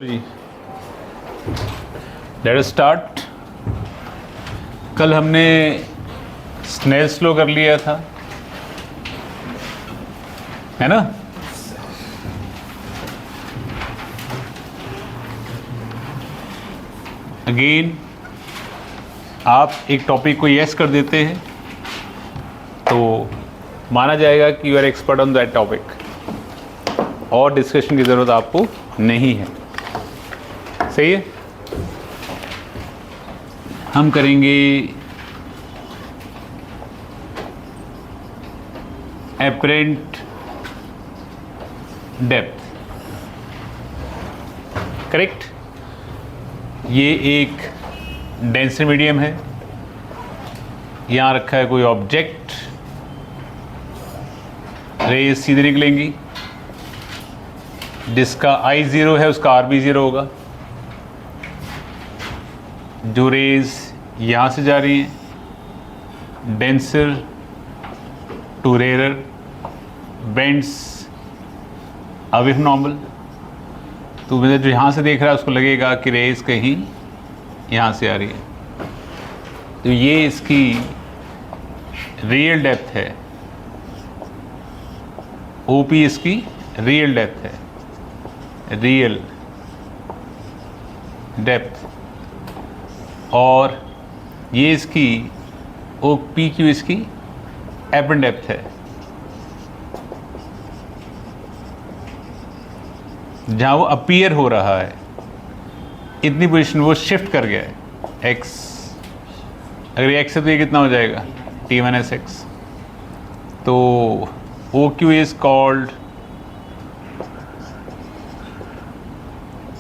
जी let us start. कल हमने Snell's law कर लिया था, है ना। अगेन आप एक टॉपिक को यस कर देते हैं तो माना जाएगा कि you are expert on that topic और डिस्कशन की ज़रूरत आपको नहीं है। सही है। हम करेंगे एपरेंट डेप्थ। करेक्ट। ये एक डेंसर मीडियम है, यहाँ रखा है कोई ऑब्जेक्ट, रेज सीधे निकलेंगी, जिसका I 0 है उसका R भी 0 होगा। जो रेज यहाँ से जा रही हैं denser to rare bends away from normal, तो मुझे जो यहाँ से देख रहा है उसको लगेगा कि रेज कहीं यहाँ से आ रही है। तो ये इसकी रियल डेप्थ है, OP इसकी रियल डेप्थ है, रियल डेप्थ। और ये इसकी OPQ इसकी एपरेंट डेप्थ है। जहाँ वो अपीयर हो रहा है इतनी पोजीशन वो शिफ्ट कर गया है x। अगर ये x है तो ये कितना हो जाएगा T-x। तो OQ is called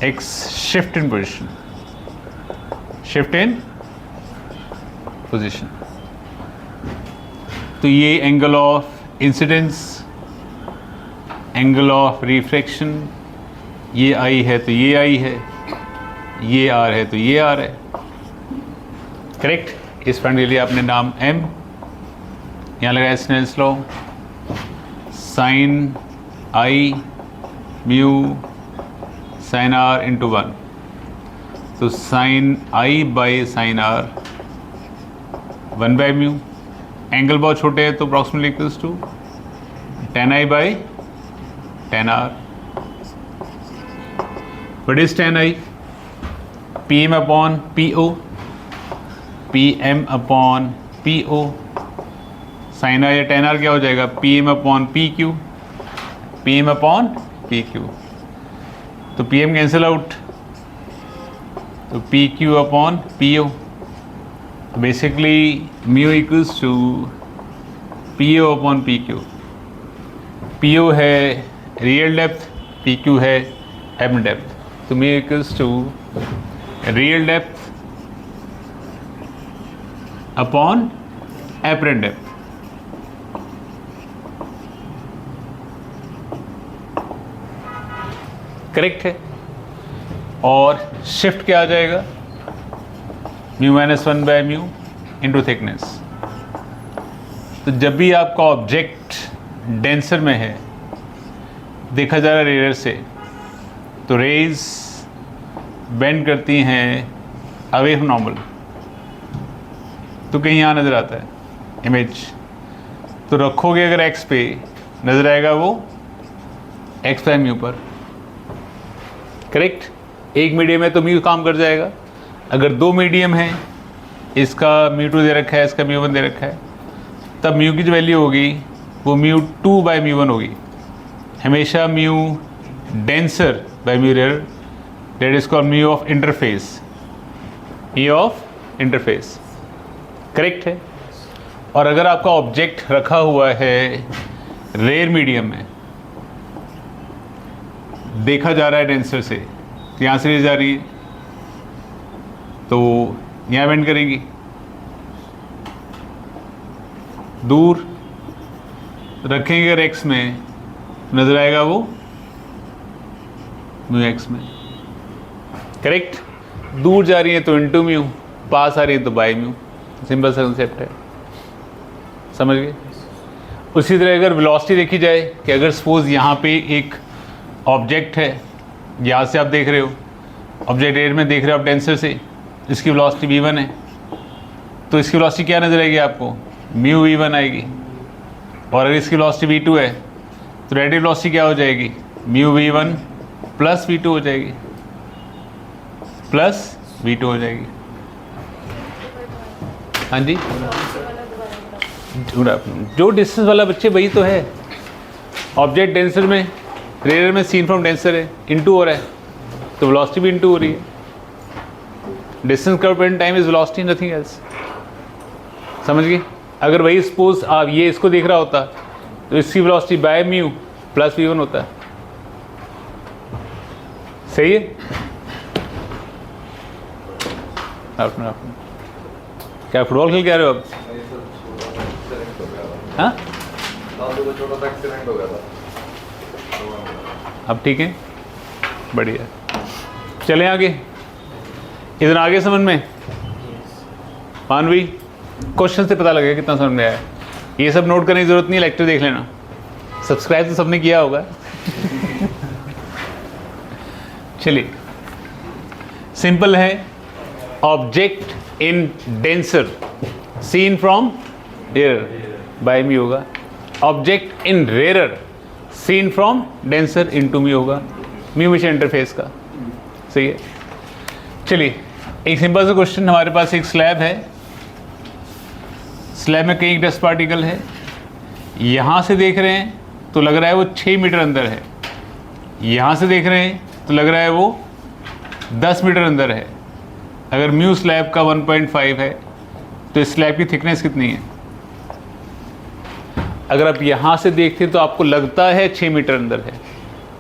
x shift in position, shift in position. तो ये angle of incidence, angle of reflection, ये I है तो ये I है, ये R है तो ये R है। करेक्ट। इस फ्रेंड के लिए आपने नाम M यहाँ लगाया Snell's law, sine I mu sine R into 1। तो sine I by sine R 1 by mu. Angle बहुत छोटे हैं तो approximately equals to tan I by tan R। What is tan I? PM upon PO, PM upon PO। Sine I या tan R क्या हो जाएगा? PM upon PQ, PM upon PQ। तो PM cancel out, तो PQ upon PO। Basically mu equals to PO upon PQ। PO है real depth, PQ है apparent depth. तो mu equals to real depth upon apparent depth. Correct है। और shift क्या आ जाएगा? Mu minus 1 by mu into thickness. तो जब भी आपका ऑब्जेक्ट डेंसर में है, देखा जा रहा है रेयर से, तो रेज बेंड करती हैं अवे फ्रॉम नॉर्मल, तो कहीं यहाँ नज़र आता है इमेज। तो रखोगे अगर x पे, नज़र आएगा वो x प्राइम म्यू पर। करेक्ट। एक मीडियम है तो म्यू काम कर जाएगा। अगर दो मीडियम है, इसका म्यू 2 दे रखा है, इसका म्यू 1 दे रखा है, तब म्यू की जो वैल्यू होगी वो म्यू 2 बाई म्यू 1 होगी। हमेशा mu denser by mu rare, that is called mu of interface, mu of interface. Correct है। और अगर आपका ऑब्जेक्ट रखा हुआ है रेयर मीडियम में, देखा जा रहा है डेंसर से, तो यहाँ से जा रही है तो यहाँ बेंड करेंगी। दूर रखेंगे अगर x में, नजर आएगा वो म्यू x में। करेक्ट। दूर जा रही है तो इंटू म्यू, पास आ रही है तो बाई म्यू। सिंपल सा कंसेप्ट है, समझ गए। उसी तरह अगर वेलोसिटी देखी जाए कि अगर सपोज यहाँ पे एक ऑब्जेक्ट है, यहाँ से आप देख रहे हो ऑब्जेक्ट एयर में देख रहे हो आप डेंसर से, इसकी वेलोसिटी v1 है, तो इसकी वेलोसिटी क्या नजर आएगी आपको, म्यू v1 आएगी। और अगर इसकी वेलोसिटी v2 है तो रेडियल वेलोसिटी क्या हो जाएगी, म्यू v1 प्लस v2 हो जाएगी, प्लस v2 हो जाएगी। हाँ जी, जो डिस्टेंस वाला बच्चे वही तो है। ऑब्जेक्ट डेंसर में, रेयर में सीन फ्रॉम डेंसर है, इनटू हो रहा है, तो वेलोसिटी भी इनटू हो रही है। Distance curve period time is velocity, nothing else. समझ गए? अगर वही सपोज आप ये इसको देख रहा होता तो इसकी velocity by mu plus v1 होता है। सही है? अपना क्या फुटबॉल खेल के आ रहे हो अब? हाँ, अब ठीक है, बढ़िया। चलें आगे, इधर आगे समझ में मानवी, क्वेश्चन से पता लगेगा कितना समझ में आया। ये सब नोट करने की जरूरत नहीं, लेक्चर देख लेना। सब्सक्राइब तो सबने किया होगा। चलिए, सिंपल है। Object in denser seen from air by mu होगा, object in rarer seen from denser into mu होगा, म्यू हमेशा इंटरफेस का। सही है? चलिए, एक सिंपल सा क्वेश्चन, हमारे पास एक स्लैब है, स्लैब में कई डस्ट पार्टिकल है, यहाँ से देख रहे हैं तो लग रहा है वो 6 मीटर अंदर है, यहाँ से देख रहे हैं तो लग रहा है वो 10 मीटर अंदर है। अगर म्यू स्लैब का 1.5 है तो इस स्लैब की थिकनेस कितनी है? अगर आप यहाँ से देखते हैं तो आपको लगता है 6 मीटर अंदर है,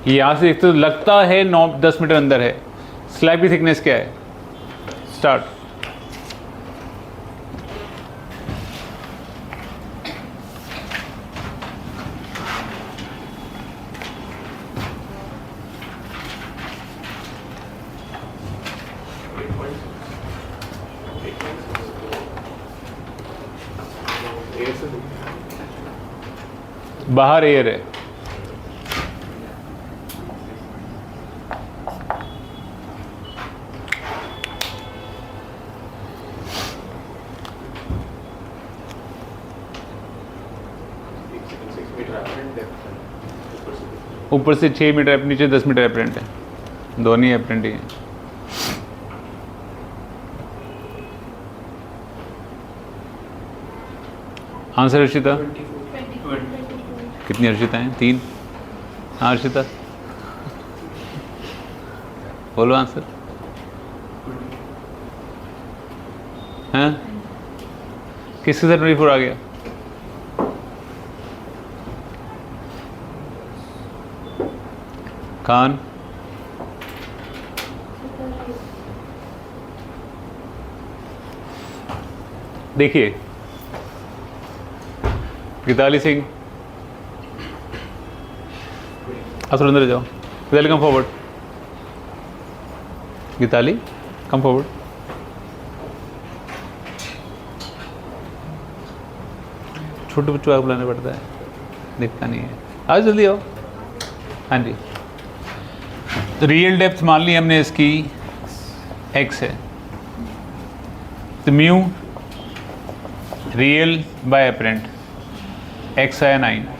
यहाँ से देखते तो लगता है 9-10 मीटर अंदर है। स्लैब की थिकनेस क्या है? स्टार्ट। बाहर एयर है, ऊपर से 6 मीटर, नीचे 10 मीटर एपरेंट है, दोनों ही एपरेंट ही हैं। आंसर हर्षिता? कितनी हर्षिता हैं? 3। हाँ हर्षिता, बोलो आंसर। हैं? किसके साथ 24 आ गया? खान? देखिए, गीताली सिंह, आप अंदर जाओ। Geetali come forward, Geetali come forward. छोटे बच्चों को बुलाना पड़ता है, दिखता नहीं है। आज जल्दी आओ। हाँ जी, रियल डेप्थ मान ली हमने इसकी x है, तो mu real bye apparent x आया 9,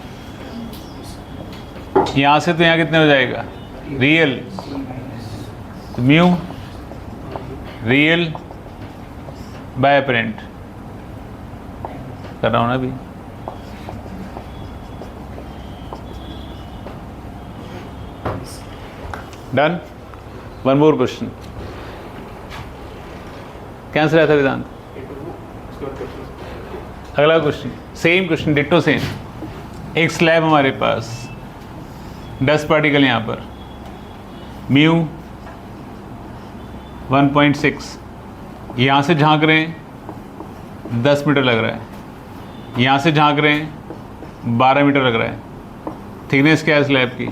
यहाँ से तो यहाँ कितने हो जाएगा, रियल, तो म्यू रियल बाय अपरेंट कर रहा हूँ ना अभी। Done. One more question, cancer आया था वेदांत? अगला question, same question, ditto same. एक स्लैब हमारे पास, डस्ट पार्टिकल यहाँ पर, म्यू 1.6, यहाँ से झांक रहे हैं 10 मीटर लग रहा है, यहाँ से झांक रहे हैं 12 मीटर लग रहा है। थिकनेस क्या है स्लैब की?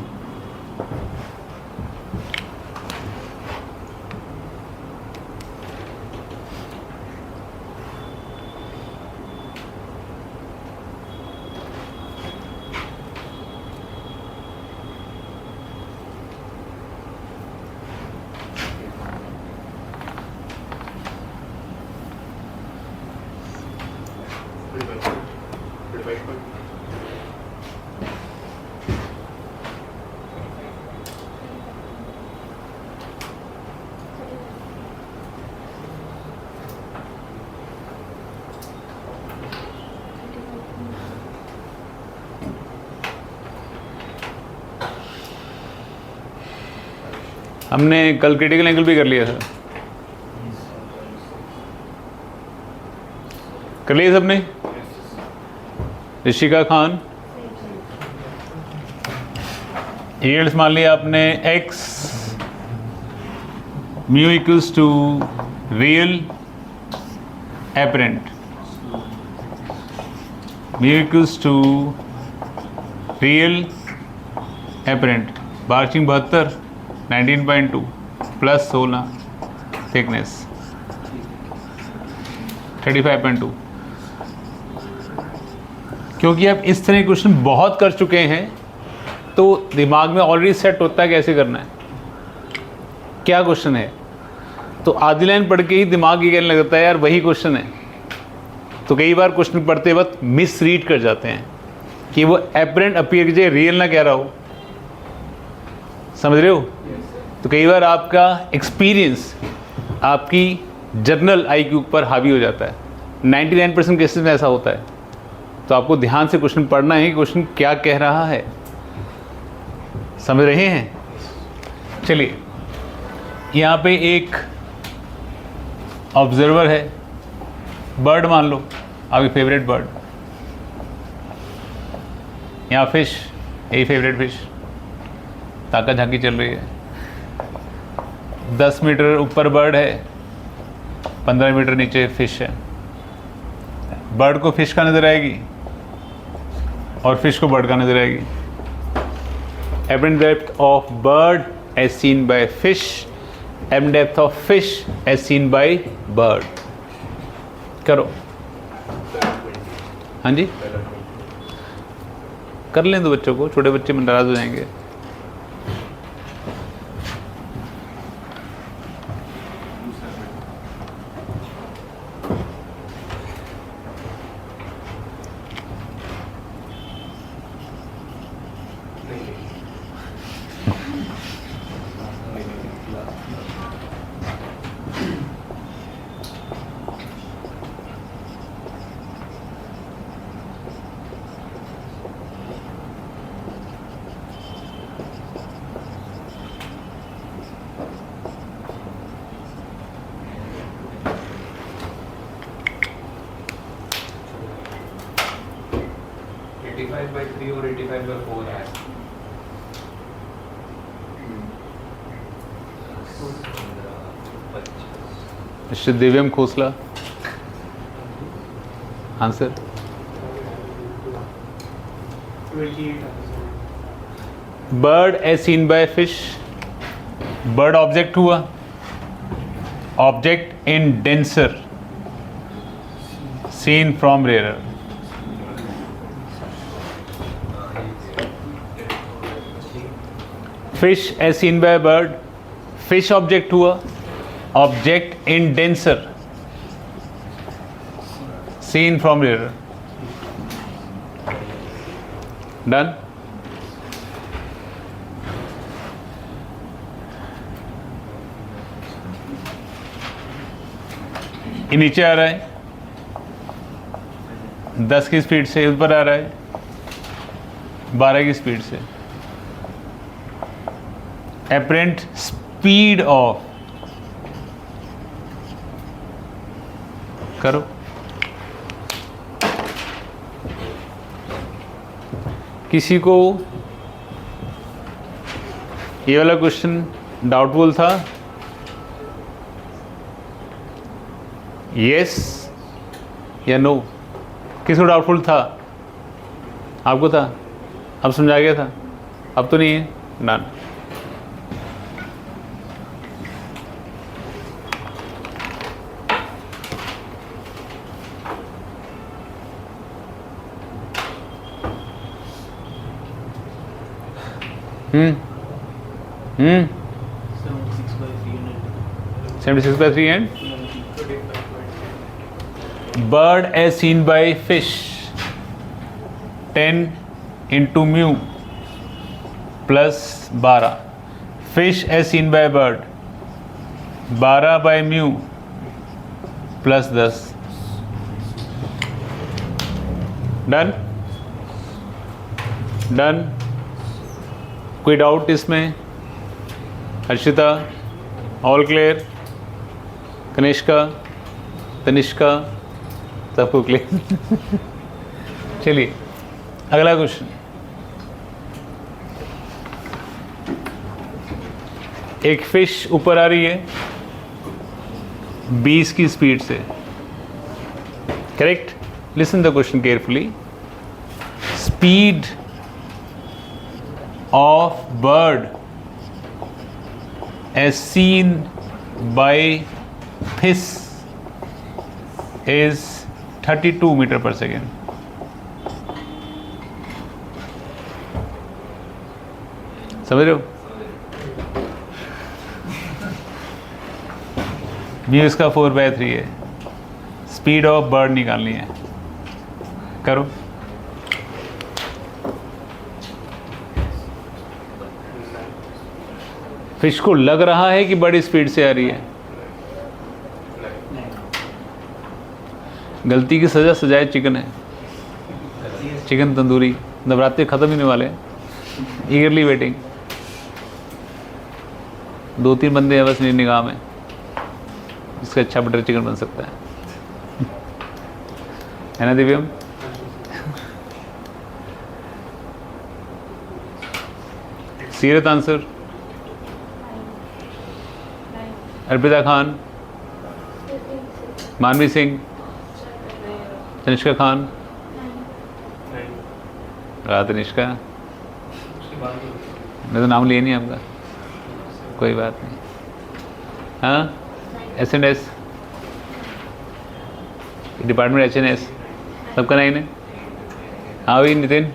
हमने कल क्रिटिकल एंगल भी कर लिया था, कर लिया सबने। ऋषिका खान, यील्ड्स मान लिया आपने x mu equals to real apparent, mu equals to real apparent, बार्चिंग 72 19.2 प्लस 16 थिकनेस 35.2। क्योंकि आप इस तरह के क्वेश्चन बहुत कर चुके हैं तो दिमाग में ऑलरेडी सेट होता है कैसे करना है, क्या क्वेश्चन है। तो आधी लाइन पढ़ के ही दिमाग ये कहने लगता है यार वही क्वेश्चन है। तो कई बार क्वेश्चन पढ़ते वक्त मिस रीड कर जाते हैं कि वो एपरेंट अपीयर कीजिए रियल ना कह रहा हो, समझ रहे हो। तो कई बार आपका एक्सपीरियंस आपकी जर्नल IQ पर हावी हो जाता है, 99% केसेस में ऐसा होता है। तो आपको ध्यान से क्वेश्चन पढ़ना है कि क्वेश्चन क्या कह रहा है, समझ रहे हैं। चलिए, यहाँ पे एक ऑब्जर्वर है, बर्ड मान लो आपकी फेवरेट बर्ड, यहाँ फिश, यही फेवरेट फिश, ताका झांकी चल रही है। 10 मीटर ऊपर बर्ड है, 15 मीटर नीचे फिश है। बर्ड को फिश का नजर आएगी और फिश को बर्ड का नजर आएगी। Average depth of bird as seen by fish, average depth of fish as seen by bird. करो, हाँ जी, कर लें दो बच्चों को, छोटे बच्चे नाराज हो जाएंगे। by 3 और 85 by 4 है। Mister Divyam Khosla, answer 28। Bird as seen by fish, bird object हुआ, object in denser seen from rare. Fish as seen by bird, fish object हुआ, object in denser seen from rare. Done. ये नीचे आ रहा है 10 की speed से, ऊपर आ रहा है 12 की स्पीड से। एपरेंट स्पीड ऑफ, करो, किसी को ये वाला क्वेश्चन डाउटफुल था? यस या नो? किसको डाउटफुल था? आपको था? अब समझा गया था? अब तो नहीं है? Done. Hmm 76 by 3 and bird as seen by fish 10 into mu plus 12, fish as seen by bird 12 by mu plus 10। Done. Done. कोई डाउट इसमें? Harshita, all clear? कनिष्का, तनिष्का, सबको क्लियर? चलिए अगला क्वेश्चन। एक फिश ऊपर आ रही है 20 की स्पीड से, correct? Listen the question carefully. Speed of bird as seen by fish is 32 metre per second. समझ रहे हो? म्यू इसका 4/3 है। स्पीड ऑफ बर्ड निकालनी है, करो। फिश को लग रहा है कि बड़ी स्पीड से आ रही है। गलती की सजा सजाए चिकन है, चिकन तंदूरी। नवरात्रि खत्म ही होने वाले हैं, ईगरली वेटिंग। 2-3 बंदे हैं बस मेरी निगाह में, इसका अच्छा बटर चिकन बन सकता है ना दिव्यम? सीरत आंसर। अर्पिता खान, मानवी सिंह, तनिष्का खान, तनिष्का, मैं तो नाम लिया नहीं आपका, कोई बात नहीं। हाँ, S&S डिपार्टमेंट, H&S सबका 9 है। हाँ भाई नितिन,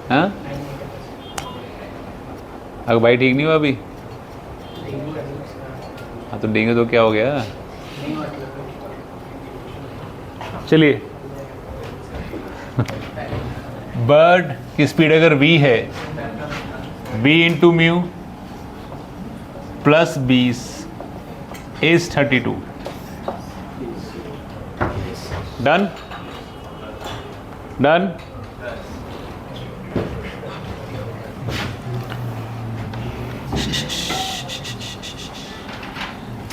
हाँ अगर भाई ठीक नहीं हुआ अभी? हाँ तो डेंगू तो क्या हो गया? चलिए, बर्ड की स्पीड अगर v है, v into mu plus 20 is 32। Done? Done?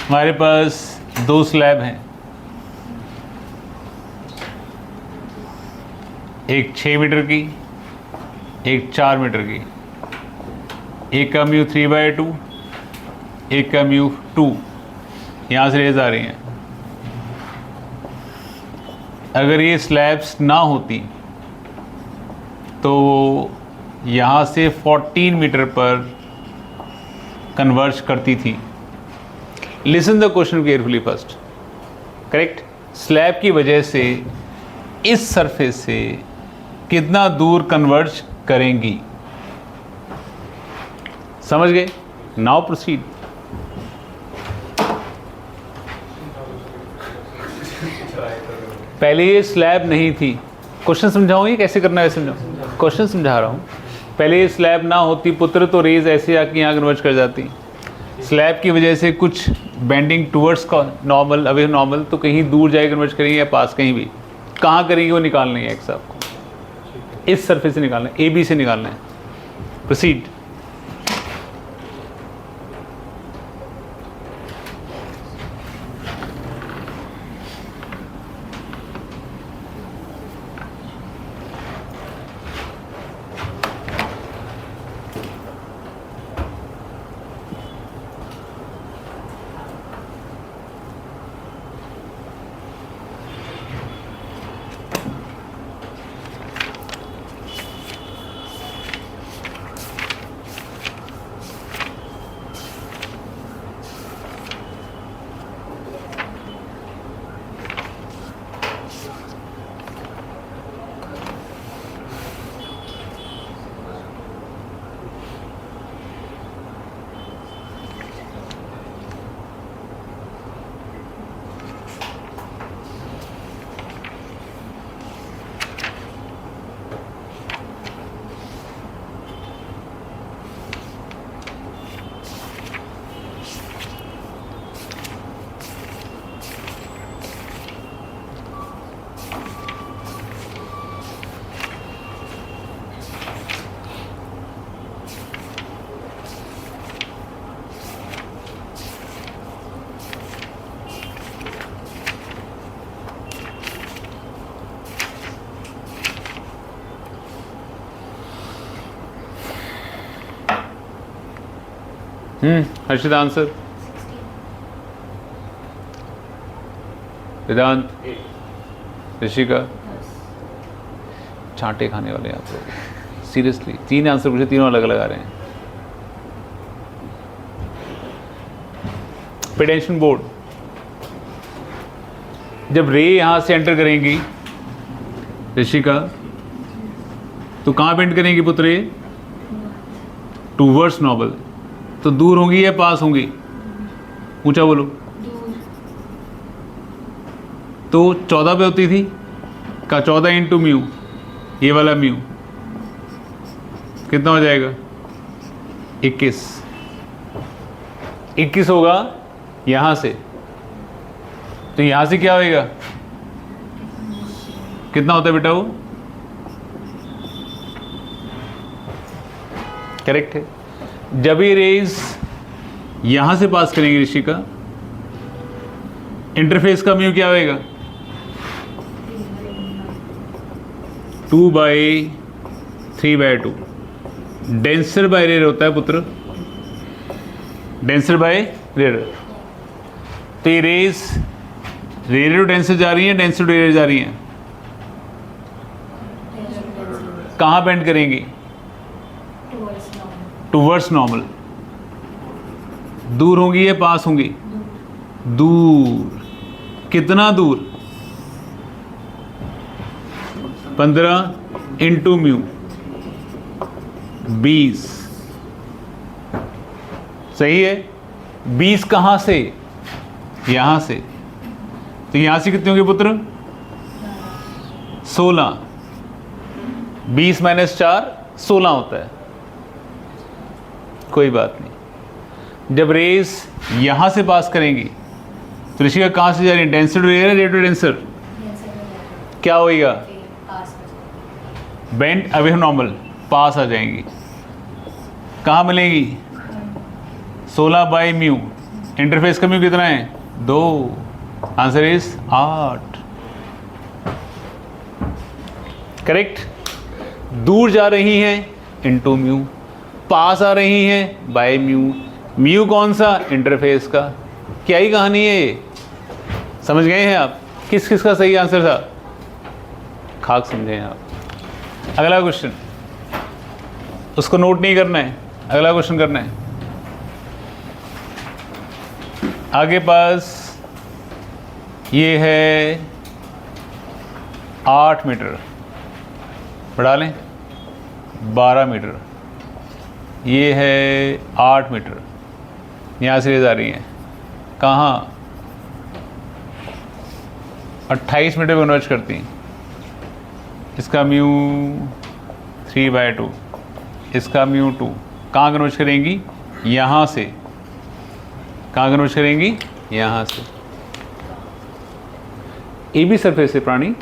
हमारे पास 2 स्लैब हैं, एक 6 मीटर की, एक 4 मीटर की। एक का म्यू 3/2, एक का म्यू 2। यहाँ से रेज आ रही हैं। अगर ये स्लैब्स ना होती तो यहाँ से 14 मीटर पर कन्वर्ज करती थी। Listen the question carefully first, correct? Slab की वजह से इस सरफेस से कितना दूर कन्वर्ज करेंगी? समझ गए? Now proceed. पहले ये स्लैब नहीं थी। क्वेश्चन समझाऊं ये कैसे करना है? समझाऊं? क्वेश्चन समझा रहा हूं। पहले ये स्लैब ना होती पुत्र तो रेज ऐसे आके यहाँ कन्वर्ज कर जाती। स्लैब की वजह से कुछ बेंडिंग टूवर्ड्स का नॉर्मल, अवे नॉर्मल, तो कहीं दूर जाए कन्वर्ज करेंगे या पास, कहीं भी कहाँ करेंगे वो निकालना है। एक्स आपको इस सरफेस से निकालना है, AB से निकालना है। प्रोसीड। हर्षित आंसर। वेदांत, ऋषिका, छांटे खाने वाले आप लोग सीरियसली। 3 आंसर पूछे, तीनों अलग अलग आ रहे हैं। पेडेंशियन बोर्ड, जब रे यहां से एंटर करेंगी ऋषिका, तो कहां बेंड करेंगी पुत्र? ये टूवर्ड्स नॉर्मल। तो दूर होंगी या पास होंगी? ऊंचा बोलो। तो 14 पे होती थी का 14 इंटू म्यू, ये वाला म्यू कितना हो जाएगा? 21। 21 होगा यहां से, तो यहां से क्या होएगा? कितना होता है बेटा वो? करेक्ट है। जब ये रेज यहां से पास करेंगे ऋषिका, इंटरफेस का म्यू क्या होएगा? 2/3/2। डेंसर बाय रेयर होता है पुत्र, डेंसर बाय रेयर। तो ये रेज रेयर टू डेंसर जा रही हैं, डेंसर टू रेयर जा रही हैं। कहाँ बेंड करेंगी? Towards normal. दूर होंगी या पास होंगी? दूर। कितना दूर? 15 इंटू म्यू, 20। सही है। 20 कहाँ से? यहां से। तो यहां से कितने होंगे पुत्र? 16। 20 - 4 16 होता है। कोई बात नहीं। जब रेस यहां से पास करेंगी तो ऋषिका कहां से जा रही है? Denser to rare, rare to denser? क्या होएगा? बेंड अवे नॉर्मल, पास आ जाएंगी। कहाँ मिलेंगी? 16/μ। इंटरफेस का म्यू कितना है? 2। Answer is 8। करेक्ट। दूर जा रही हैं इंटू म्यू, पास आ रही हैं बाय म्यू। म्यू कौन सा? इंटरफेस का। क्या ही कहानी है ये? समझ गए हैं आप? किस किस का सही आंसर था? खाक समझे हैं आप। अगला क्वेश्चन, उसको नोट नहीं करना है, अगला क्वेश्चन करना है। आगे पास ये है 8 मीटर, बढ़ा लें 12 मीटर। ये है 8 मीटर, यहाँ से ले जा रही हैं कहाँ? 28 मीटर पे कन्वर्ज करती हैं। इसका म्यू 3/2, इसका म्यू 2। कहाँ कन्वर्ज करेंगी? यहाँ से। कहाँ कन्वर्ज करेंगी? यहाँ से। ए बी सरफेस है प्राणी।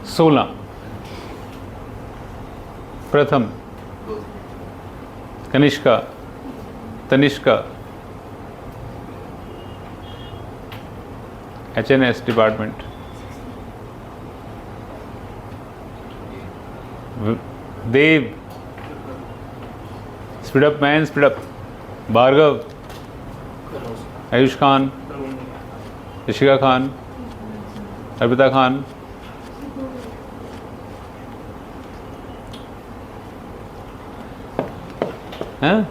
सोलह। Pratham, Kanishka, Tanishka, HNS department, Dev, speed up man, speed up, Bhargav, Ayush Khan, Rishika Khan, Arpita Khan, हाँ,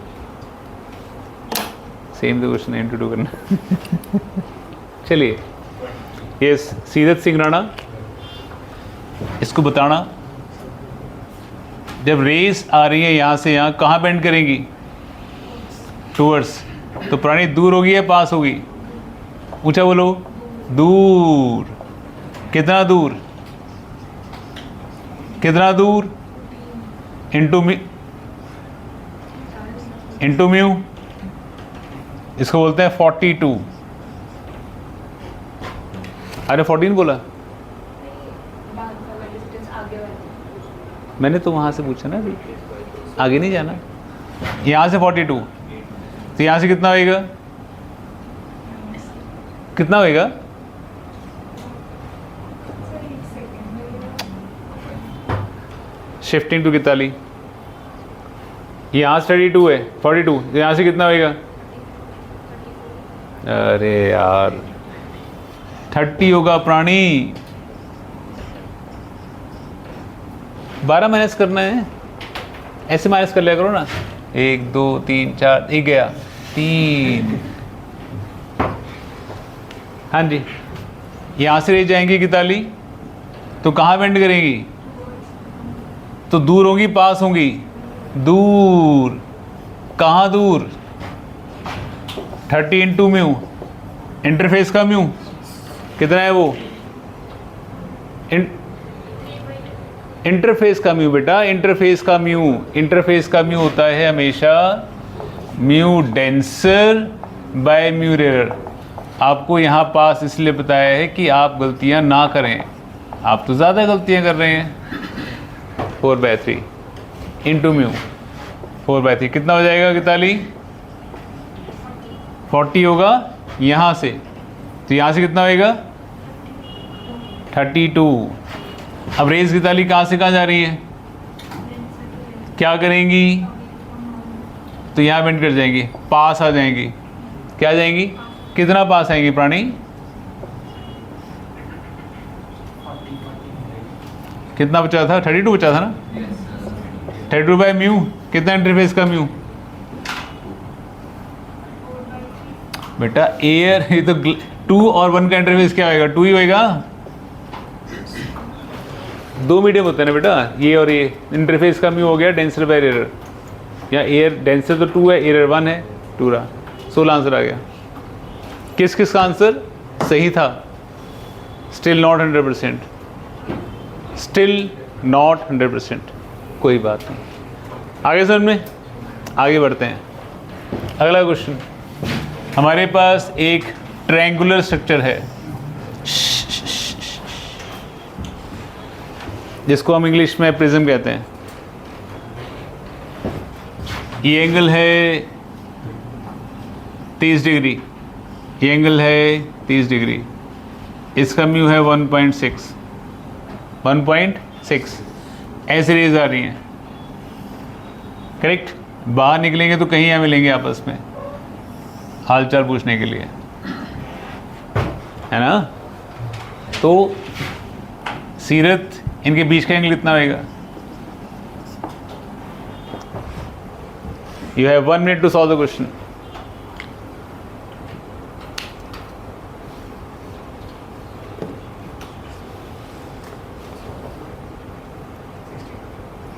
सेम तो क्वेश्चन इंटू टू करना। चलिए, यस, सीरत सिंह राणा, इसको बताना जब रेस आ रही है यहाँ से यहाँ, कहाँ बेंड करेंगी? टूवर्ड्स। तो प्राणी दूर होगी या पास होगी? ऊंचा बोलो। दूर। कितना दूर? कितना दूर? इंटू म्यू, इसको बोलते हैं 42। अरे 14 बोला मैंने तो, वहाँ से पूछा ना अभी, आगे नहीं जाना। यहाँ से 42, तो यहाँ से कितना होएगा? कितना होएगा? शिफ्टिंग टू किताली, यहाँ से 32 है, 42, तो यहाँ से कितना होएगा? अरे यार 30 होगा प्राणी। 12 माइनस करना है, ऐसे माइनस कर लिया करो ना। 1 2 3 4, एक गया 3। हाँ जी, यहाँ से ले जाएंगी किताली, तो कहाँ बेंड करेंगी? तो दूर होंगी पास होंगी? दूर। कहाँ दूर? 30 इंटू म्यू, इंटरफेस का म्यू कितना है वो? इंटरफेस का म्यू बेटा, इंटरफेस का म्यू, इंटरफेस का म्यू होता है हमेशा mu denser by mu rare. आपको यहाँ पास इसलिए बताया है कि आप गलतियाँ ना करें, आप तो ज़्यादा गलतियाँ कर रहे हैं। 4/3 इंटू म्यू, 4/3 कितना हो जाएगा किताली? 40 होगा यहाँ से, तो यहाँ से कितना होएगा? 32। अब रेस की ताली कहाँ से कहाँ जा रही है? क्या करेंगी? तो यहाँ बेंड कर जाएंगी, पास आ जाएंगी। क्या जाएंगी? कितना पास आएंगी प्राणी? कितना बचा था? 32 बचा था ना? 32 बाय म्यू, कितना इंटरफेस का म्यू? बेटा एयर, ये तो 2 और 1 का इंटरफेस क्या होएगा? 2 ही होएगा। 2 मीडियम होते हैं ना बेटा, ये और ये। इंटरफेस का म्यू हो गया डेंसर बाय एरर, या एयर डेंसर तो 2 है, एरर 1 है, 2 रहा। 16 आंसर आ गया। किस किस का आंसर सही था? Still not 100%, still not 100%। कोई बात नहीं, आगे समझ में, आगे बढ़ते हैं। अगला क्वेश्चन, हमारे पास एक ट्रायंगुलर स्ट्रक्चर है जिसको हम इंग्लिश में प्रिज्म कहते हैं। ये एंगल है 30 डिग्री, ये एंगल है 30 डिग्री, इसका म्यू है 1.6। 1.6 ऐसे रेज आ रही हैं, करेक्ट। बाहर निकलेंगे तो कहीं यहाँ मिलेंगे आपस में, हालचाल पूछने के लिए, है ना। तो सीरत, इनके बीच का एंगल कितना होएगा? You have 1 minute to solve the question.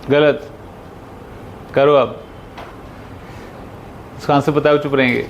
गलत करो, अब इसका आंसर बताओ, चुप रहेंगे।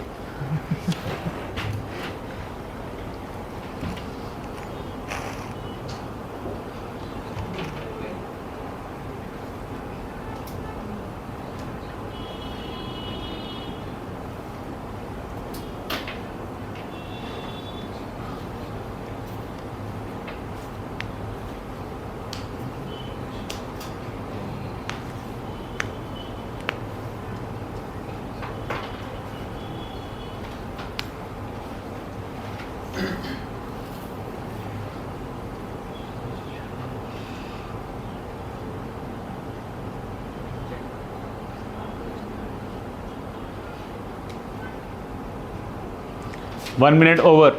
One minute over.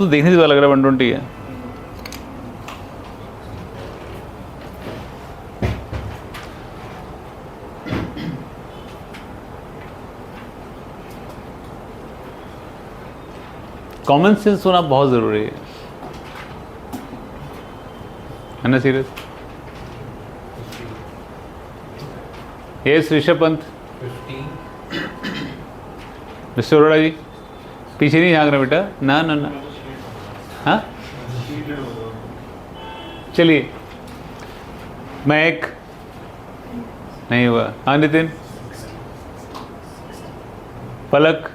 तो देखने से पता लग रहा है 120 है। कॉमन सेंस होना बहुत ज़रूरी है ना serious? Yes Rishabh Pant. 50, mister Arora ji, पीछे नहीं झाँक रहा बेटा, ना ना ना। हाँ चलिए, महक नहीं हुआ। हाँ नितिन, पलक,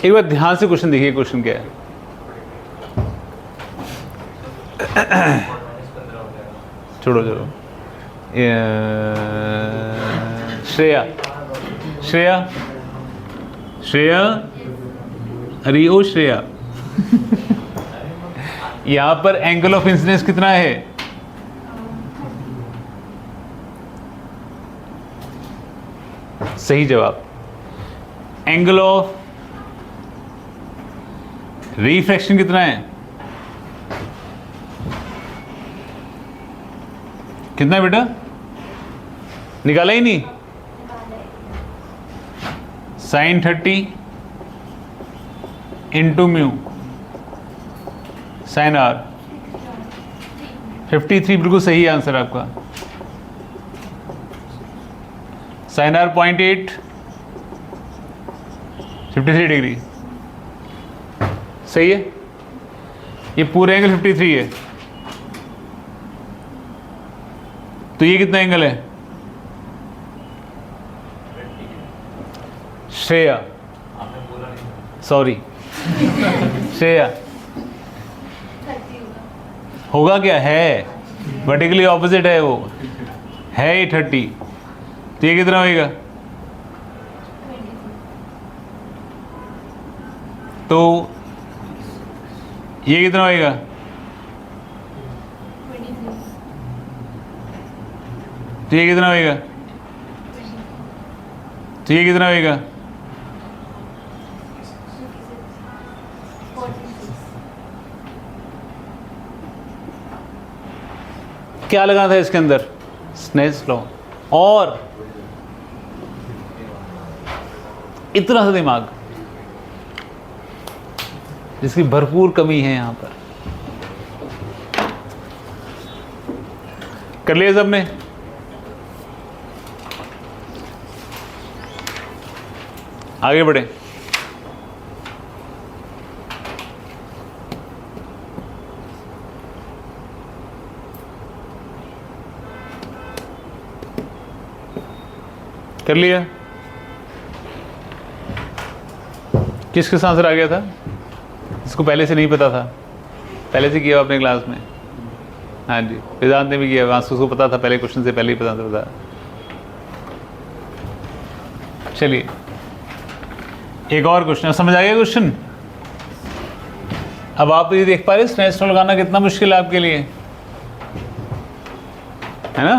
एक बार ध्यान से क्वेश्चन देखिए, क्वेश्चन क्या है। छोड़ो छोड़ो। श्रेया, श्रेया, श्रेया, अरे ओ श्रेया, यहां पर एंगल ऑफ इंसिडेंस कितना है? सही जवाब। एंगल ऑफ रिफ्रैक्शन कितना है? कितना है बेटा? निकाला ही नहीं। sin 30 into mu sin r। 53 बिल्कुल सही आंसर आपका। sin r 0.8, 53 डिग्री सही है। ये पूरे एंगल 53 है, तो ये कितना एंगल है? श्रेया, आपने बोला नहीं। सॉरी श्रेया, होगा क्या? है वर्टिकली ऑपोजिट है, वो है ये 30, तो ये कितना होएगा? तो ये कितना होएगा? तो ये कितना होएगा? तो ये कितना होएगा? क्या लगाना था इसके अंदर? Snell's law. और इतना सा दिमाग जिसकी भरपूर कमी है यहां पर। कर लिया सबने? आगे बढ़े। कर लिया? किस किस आंसर आ गया था? इसको पहले से नहीं पता था, पहले से किया अपने क्लास में। हाँ जी, वेदांत ने भी किया, आंसर उसको पता था, पहले क्वेश्चन से पहले ही पता था। चलिए एक और क्वेश्चन, समझ आ गया क्वेश्चन? अब आप ये देख पा रहे स्नेल्स लॉ लगाना कितना मुश्किल है आपके लिए, है ना?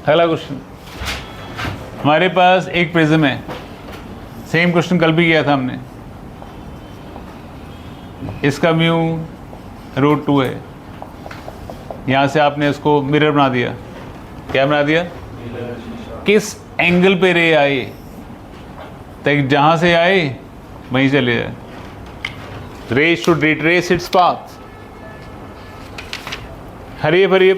अगला क्वेश्चन, हमारे पास एक प्रिज्म है, सेम क्वेश्चन कल भी किया था हमने। इसका म्यू √2 है, यहाँ से आपने इसको मिरर बना दिया। क्या बना दिया? किस एंगल पे रे आए, तक जहाँ से आए वहीं चले जाए। रे शुड रिट्रेस इट्स पाथ। हरी भरी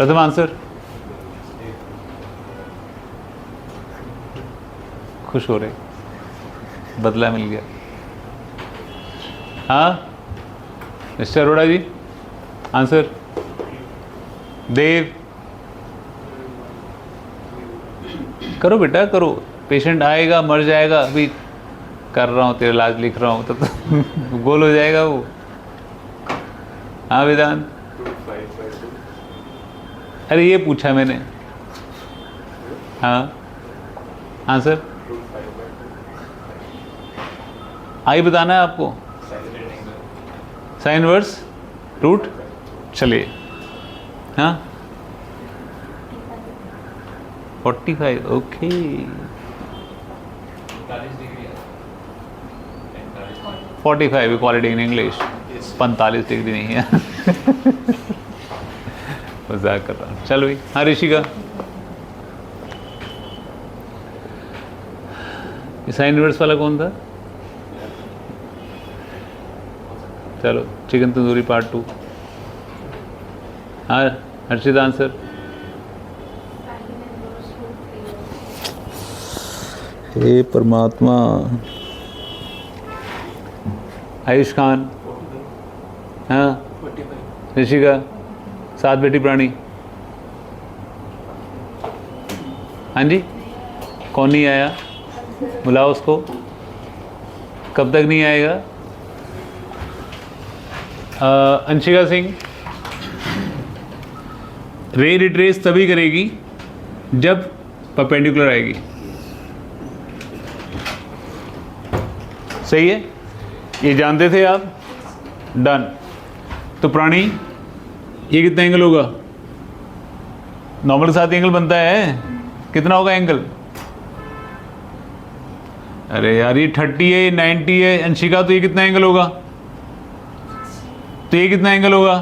प्रथम आंसर। खुश हो रहे, बदला मिल गया। हाँ मिस्टर अरोड़ा जी, आंसर। देव, करो बेटा करो, पेशेंट आएगा मर जाएगा, अभी कर रहा हूँ तेरा इलाज लिख रहा हूँ तो गोल हो जाएगा वो। हाँ वेदांत, अरे ये पूछा मैंने। हाँ आंसर आई बताना है आपको। साइन वर्स रूट, चलिए। हाँ 45, okay. 45 equality in English, 45 degree नहीं है। मजाक कर रहा हूँ। चलो भाई। हाँ ऋषिका, साइन इनवर्स वाला कौन था? चलो चिकन तंदूरी पार्ट 2। हाँ हर्षित, आंसर। हे परमात्मा। आयुष खान, हाँ ऋषिका, सात बेटी प्राणी। हाँ जी, कौन नहीं आया? बुलाओ उसको। कब तक नहीं आएगा? अंशिका सिंह, रे रिट्रेस तभी करेगी जब परपेंडिकुलर आएगी। सही है, ये जानते थे आप? डन। तो प्राणी, ये कितना एंगल होगा? नॉर्मल के साथ एंगल बनता है, कितना होगा एंगल? अरे यार ये 30 है, 90 है। अंशिका, तो ये कितना एंगल होगा? तो ये कितना एंगल होगा?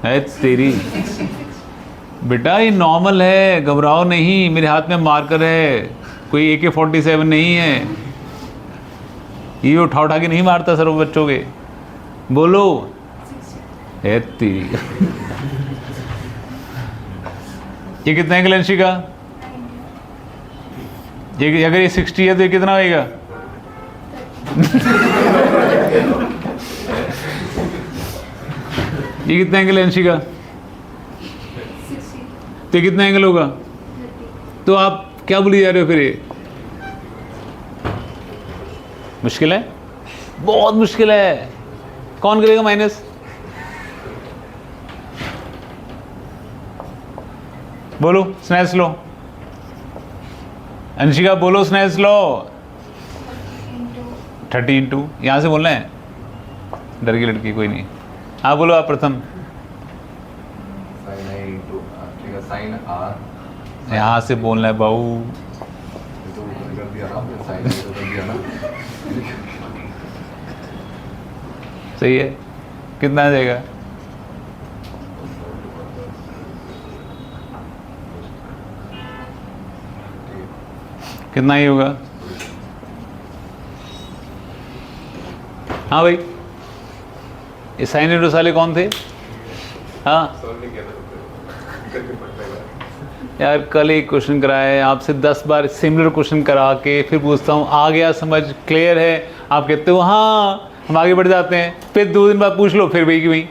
है तेरी बेटा, ये नॉर्मल है, घबराओ नहीं। मेरे हाथ में मार्कर है, कोई AK-47 नहीं है। ये उठा उठा के नहीं मारता सर वो बच्चों के। बोलो। है तेरी। ये कितना एंगल अंशिका? ये अगर ये 60 है तो ये कितना होएगा? ये कितना एंगल है अंशिका? तो ये कितना एंगल होगा? तो आप क्या बोली जा रहे हो फिर? ये मुश्किल है, बहुत मुश्किल है। कौन करेगा माइनस? बोलो स्नेल्स लॉ। अंशिका बोलो स्नेल्स लॉ। 30 इंटू, यहाँ से बोलना है, डर की लड़की कोई नहीं। हाँ बोलो आप प्रथम। साइन आर, यहाँ से बोलना है बाबू। तो कर दिया ना आपने, साइन तो कर दिया ना। सही है, कितना आ जाएगा? कितना ही होगा? हाँ भाई, ये साइन इनवर्स वाले कौन थे? हाँ यार, कल एक क्वेश्चन कराया आपसे 10 बार सिमिलर क्वेश्चन करा के फिर पूछता हूँ आ गया समझ, क्लियर है? आप कहते हो हाँ, हम आगे बढ़ जाते हैं। फिर 2 दिन बाद पूछ लो, फिर वही की वही।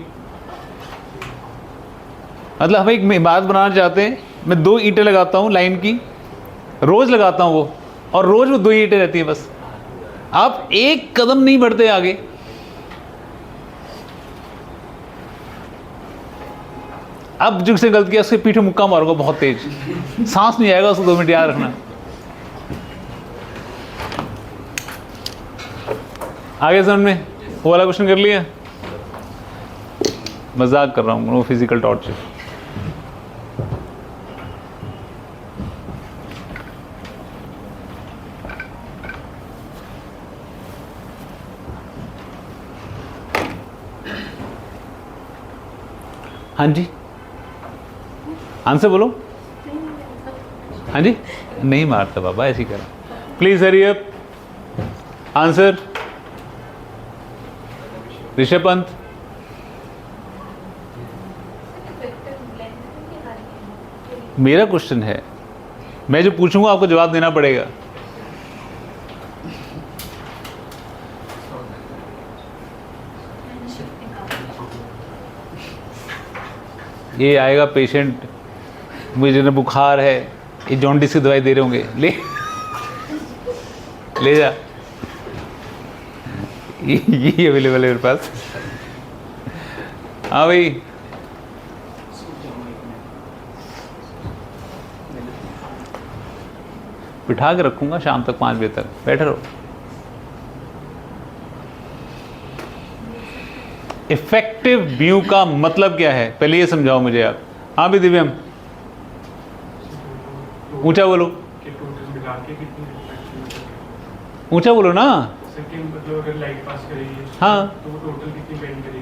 मतलब हम एक बात बनाना चाहते हैं, मैं 2 ईंटें लगाता हूँ लाइन की, रोज़ लगाता हूँ वो, और रोज़ वो 2 ईंटें रहती हैं बस। आप एक कदम नहीं बढ़ते आगे। अब जिसने गलत किया उसके पीछे मुक्का मारूंगा बहुत तेज, सांस नहीं आएगा उसको, 2 मिनट याद रखना। आगे समझ में? वो वाला क्वेश्चन कर लिया? मजाक कर रहा हूँ, नो फिजिकल टॉर्चर। हाँ जी, आंसर बोलो। हाँ जी, नहीं मारता बाबा, ऐसी कर। Please hurry up. Answer Rishabh Pant. मेरा क्वेश्चन है, मैं जो पूछूंगा आपको जवाब देना पड़ेगा। ये आएगा पेशेंट, मुझे ना बुखार है, ये जॉन्डिस की दवाई दे रहे होंगे, ले जा, ये अवेलेबल है मेरे पास। हाँ भाई, बिठा के रखूंगा शाम तक 5 बजे तक, बैठे रहो। इफेक्टिव म्यू का मतलब क्या है, पहले ये समझाओ मुझे आप। हाँ भी दिव्यम, ऊंचा बोलो, कि टोटल मिला के कितनी रिफ्रैक्शन ऊंचा बोलो ना। सेकंड मतलब अगर लाइट पास करेगी हाँ, तो वो टोटल कितनी बेंड करेगी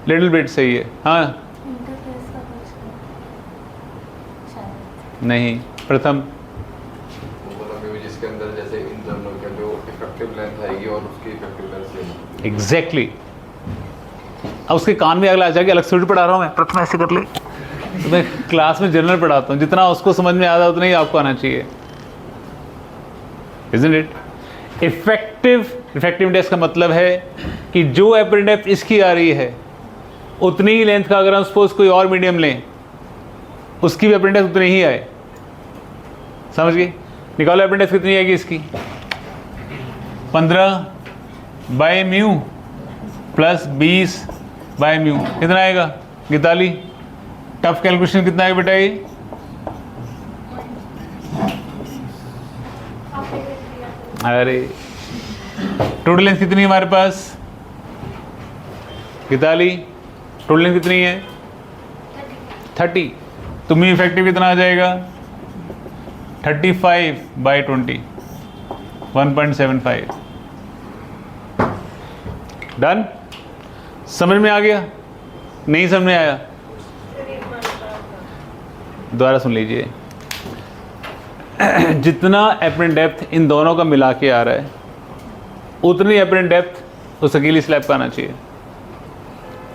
लिटिल बिट सही है। हाँ, इंटरफेस का क्वेश्चन शायद नहीं, प्रथम वो मतलब कि जिसके अंदर जैसे इंटरनल के जो इफेक्टिव लेंथ आएगी और उसकी इफेक्टिव लेंथ सेम। एग्जैक्टली। अब उसके कान में अगला आ जाएगा, अलग से उल्टी पढ़ा रहा हूँ मैं, प्रथम ऐसे कर ले। तो मैं क्लास में जनरल पढ़ाता हूँ, जितना उसको समझ में आता है उतना ही आपको आना चाहिए, इजंट इट? इफेक्टिवनेस का मतलब है कि जो एपरेंट डेप्थ इसकी आ रही है उतनी ही लेंथ का अगर हम सपोज कोई और मीडियम लें, उसकी भी एपरेंट डेप्थ उतनी ही आए। समझ गए? निकालो एपरेंट डेप्थ कितनी आएगी इसकी, 15/μ प्लस 20/μ, कितना आएगा गीताली? टफ कैलकुलेशन कितना आएगा बेटा ये? अरे टोटल लेंथ कितनी है हमारे पास गीताली? टोटल लेंथ कितनी है? 30। तो म्यू इफेक्टिव कितना आ जाएगा? 35/20, 1.75। डन? समझ में आ गया? नहीं समझ में आया? दोबारा सुन लीजिए। जितना एपरेंट डेप्थ इन दोनों का मिला के आ रहा है उतनी एपरेंट डेप्थ उस अकेली स्लैब का आना चाहिए।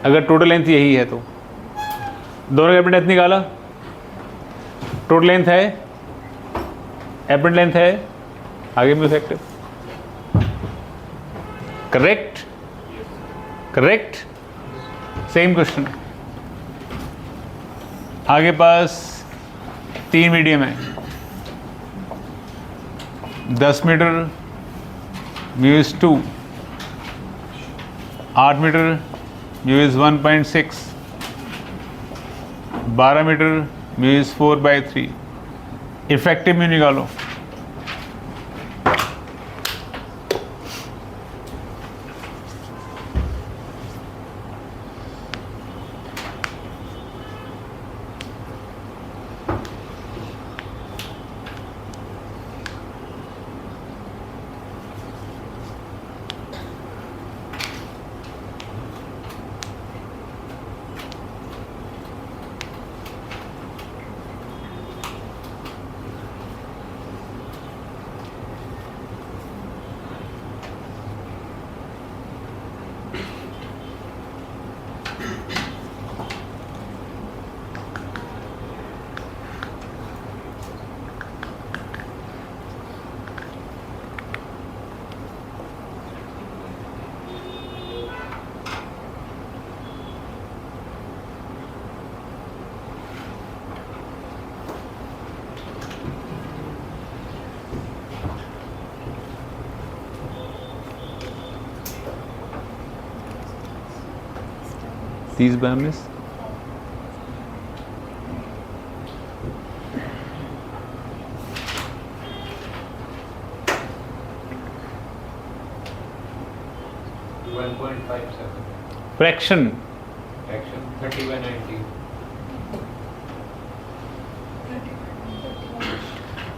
अगर टोटल लेंथ यही है तो दोनों का एपरेंट डेप्थ निकाला, टोटल लेंथ है, एपरेंट लेंथ है, आगे में effective. Correct? Correct? Same question. आगे पास 3 मीडियम है, 10 metre mu is 2, 8 metre mu is 1.6, 12 metre mu is 4/3। Effective mu निकालो। These BAMs, fraction 30/90।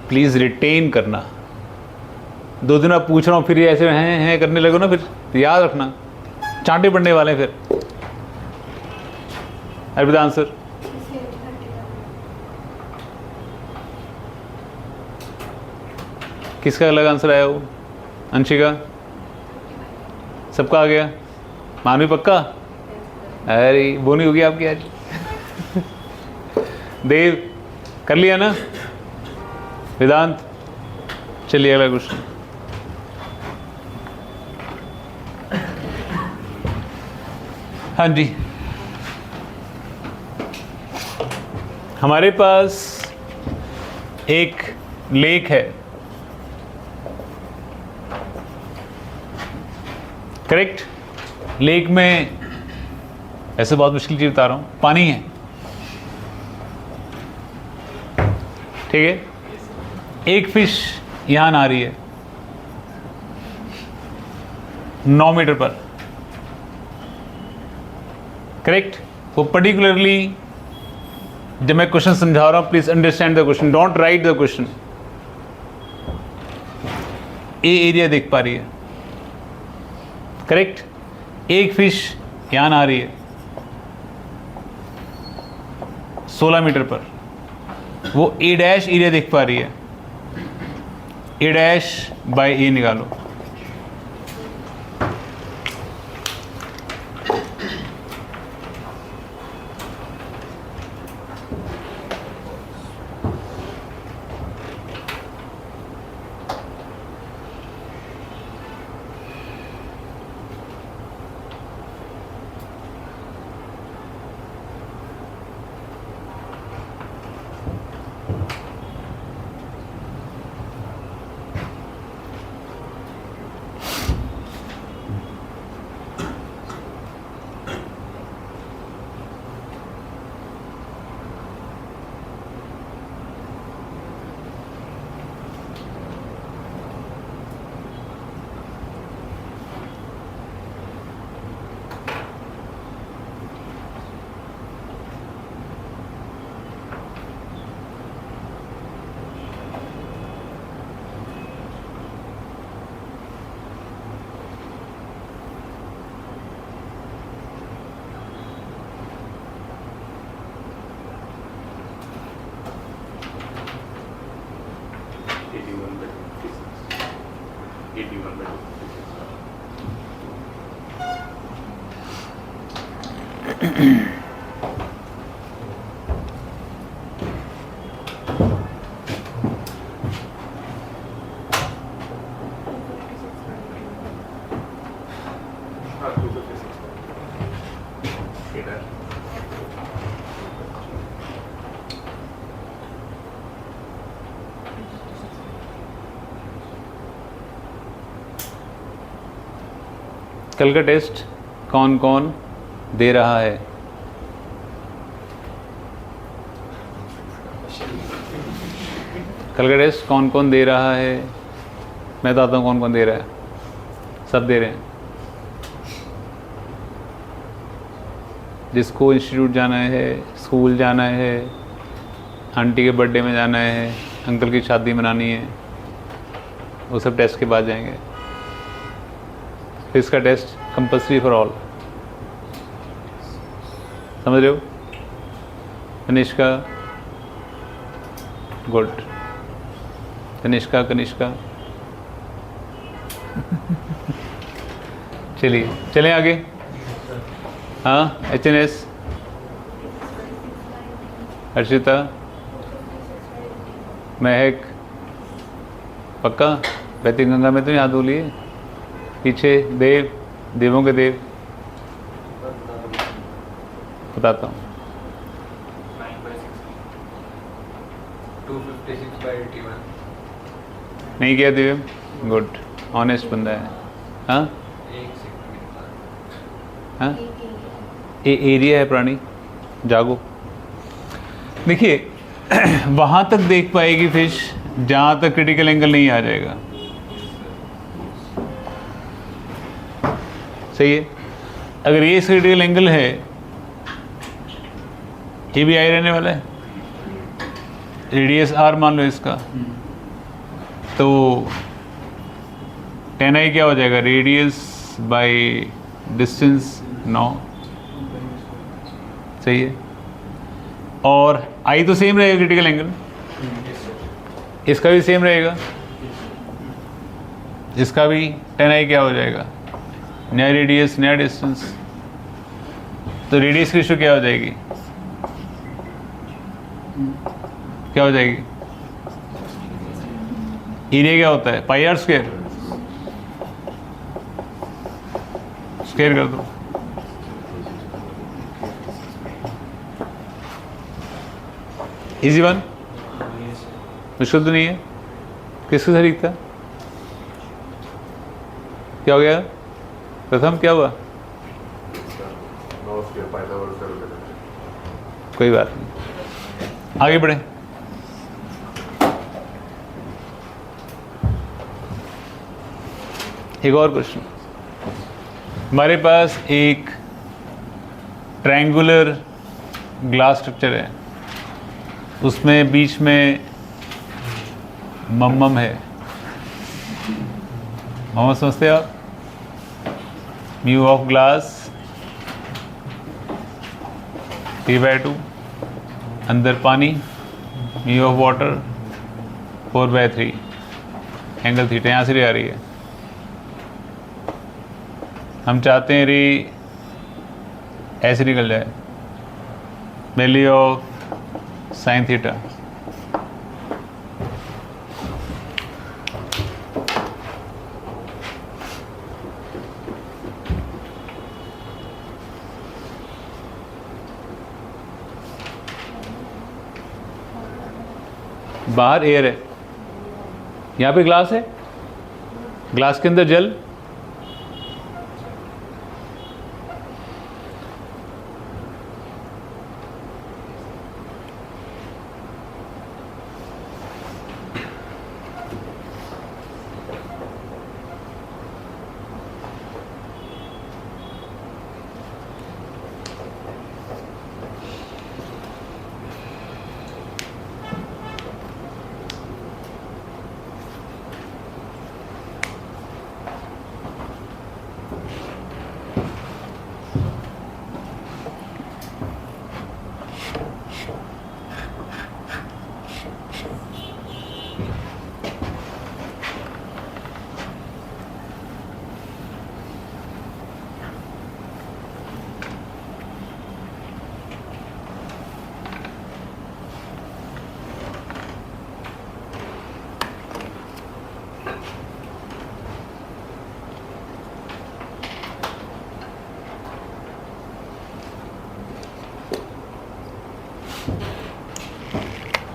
Please retain करना। 2 दिन आप पूछ रहा हूँ फिर ये ऐसे हैं करने लगो ना, फिर याद रखना, चांटे पड़ने वाले हैं फिर। अर्पिता आंसर। किसका अलग आंसर आया वो? अंशिका? सबका आ गया? मानवी पक्का? अरे वो नहीं होगी आपकी आज। देव कर लिया ना? वेदांत चलिए अगला क्वेश्चन। हाँ जी, हमारे पास एक लेक है, करेक्ट? लेक में ऐसे बहुत मुश्किल चीज बता रहा हूं, पानी है, ठीक है? एक फिश यहां नहा रही है 9 मीटर पर, करेक्ट? वो पर्टिकुलरली, जब मैं क्वेश्चन समझा रहा हूं please understand the question, don't write the question. A area देख पा रही है, करेक्ट? एक फिश यहां नहा रही है 16 मीटर पर, वो ए डैश एरिया देख पा रही है, ए डैश बाय ए निकालो। कल का टेस्ट कौन कौन दे रहा है? कल का टेस्ट कौन कौन दे रहा है? मैं बताता हूँ कौन कौन दे रहा है। सब दे रहे हैं। जिसको इंस्टीट्यूट जाना है, स्कूल जाना है, आंटी के बर्थडे में जाना है, अंकल की शादी मनानी है, वो सब टेस्ट के बाद जाएंगे। इसका टेस्ट कंपल्सरी फॉर ऑल, समझ रहे हो? कनिष्का, गुड। कनिष्का, कनिष्का चलिए चलें आगे। हाँ, HNS, हर्षिता, महक, पक्का? बहती गंगा में तो याद बोलिए। पीछे देव, देवों के देव, बताता हूँ। 256/81 नहीं किया देव, गुड, ऑनेस्ट बंदा है। हाँ एक सेकंड। हाँ, ये एरिया है प्राणी, जागो। देखिए वहाँ तक देख पाएगी फिश जहाँ तक क्रिटिकल एंगल नहीं आ जाएगा, सही है? अगर ये क्रिटिकल एंगल है, ये भी आई रहने वाला है, रेडियस R मान लो इसका, तो tan i क्या हो जाएगा? रेडियस बाय डिस्टेंस 9, सही है? और i तो सेम रहेगा क्रिटिकल एंगल, इसका भी सेम रहेगा, इसका भी tan i क्या हो जाएगा? नया रेडियस नया डिस्टेंस, तो रेडियस की रेशियो क्या हो जाएगी? क्या हो जाएगी? एरिया क्या होता है? पाई आर स्क्वायर। स्क्वायर कर दो। इजी वन, मुश्किल तो नहीं है। किसको सही था? क्या हो गया? प्रथम क्या हुआ? नौ स्क्वायर पाइथागोरस का रूल है। कोई बात नहीं, आगे बढ़े। एक और क्वेश्चन। हमारे पास एक ट्रायंगुलर ग्लास स्ट्रक्चर है, उसमें बीच में मम्मम है। मम्मम समझते हो आप? म्यू ऑफ ग्लास 3/2, अंदर पानी, mu of water 4/3, angle theta यहाँ से रे आ रही है। हम चाहते हैं रे ऐसे निकल जाए, वैल्यू ऑफ साइन थीटा। बाहर एयर है, यहाँ पे ग्लास है, ग्लास के अंदर जल,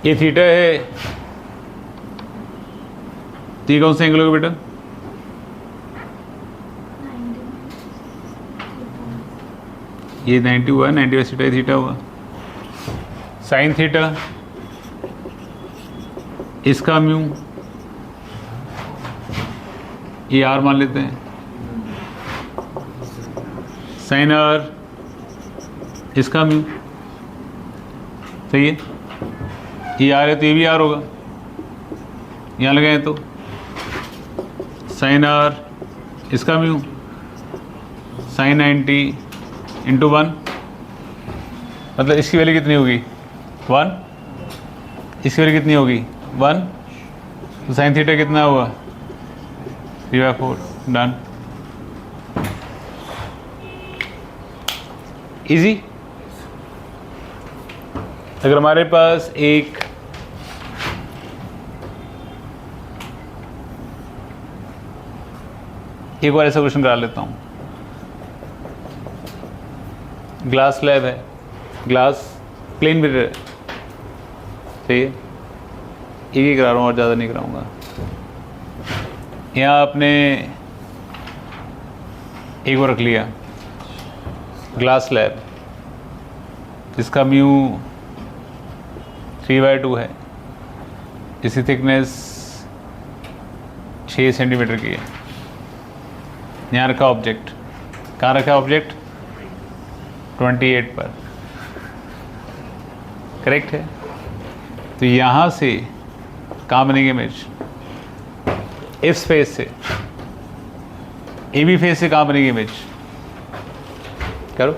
ये थीटा है, तो ये कौन सा एंगल होगा बेटा? 90 ये 90 हुआ, 90 वैसे थीटा थीटा हुआ। साइन थीटा, इसका म्यू, ये आर मान लेते हैं। साइन आर, इसका म्यू, सही है। ये आर है तो ये भी आर होगा, यहाँ लगाएं तो साइन आर, इसका म्यू, साइन 90 इंटू 1, मतलब इसकी वैल्यू कितनी होगी? 1। इसकी वैल्यू कितनी होगी? 1। तो साइन थीटा कितना हुआ? 3/4। डन। इजी। अगर हमारे पास एक और ऐसा क्वेश्चन करा लेता हूँ। ग्लास स्लैब है, ग्लास प्लेन मिरर है, सही है। एक ही करा रहा हूँ और ज़्यादा नहीं कराऊंगा। यहाँ आपने एक और रख लिया ग्लास स्लैब, जिसका म्यू 3/2 है, इसकी थिकनेस 6 सेंटीमीटर की है। यहाँ रखा ऑब्जेक्ट, कहाँ रखा ऑब्जेक्ट? 28 पर, करेक्ट है। तो यहाँ से कहाँ बनेगी इमेज? इस फेस से, ए बी फेस से कहाँ बनेगी इमेज? करो।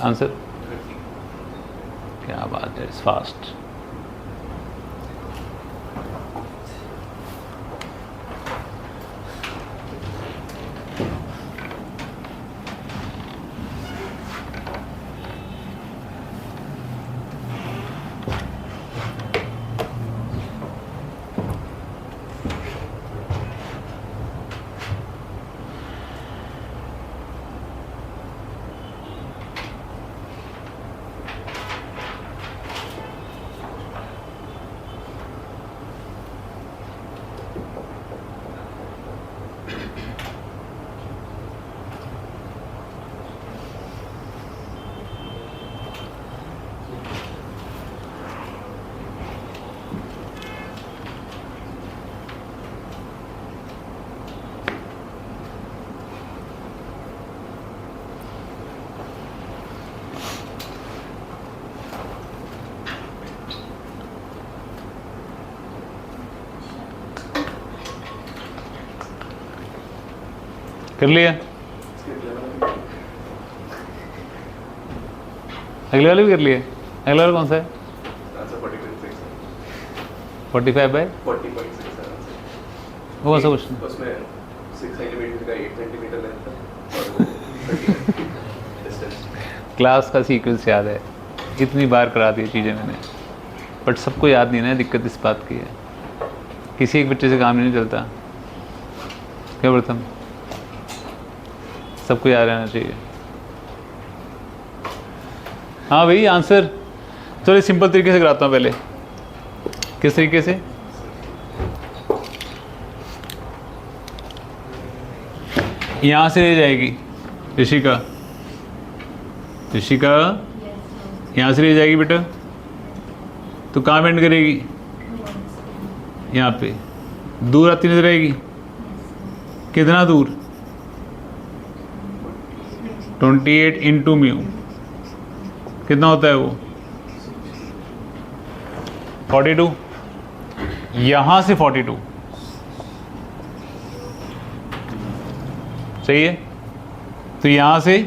आंसर? क्या बात है, इट्स फास्ट। कर लिया? अगले वाले भी कर लिए? अगला वाला कौन सा है? 45 बाय 40.6 वो कौन सा क्वेश्चन? उसमें 6 सेंटीमीटर का 8 सेंटीमीटर लेंथ है और वो 30 डिस्टेंस। क्लास का सीक्वेंस याद है, इतनी बार करा दी चीज़ें मैंने, बट सबको याद नहीं ना, दिक्कत इस बात की है। किसी एक बच्चे से काम नहीं चलता। क्या प्रथम? सबको याद रहना चाहिए। हाँ भाई आंसर, चलो सिंपल तरीके से कराता हूँ पहले। किस तरीके से? यहाँ से ले जाएगी ऋषिका, ऋषिका यहाँ से ले जाएगी बेटा, तो कहाँ बेंड करेगी? यहाँ पे। दूर आती नजर आएगी? कितना दूर? 28 इंटू म्यू कितना होता है वो? 42। यहाँ से 42 सही है, तो यहाँ से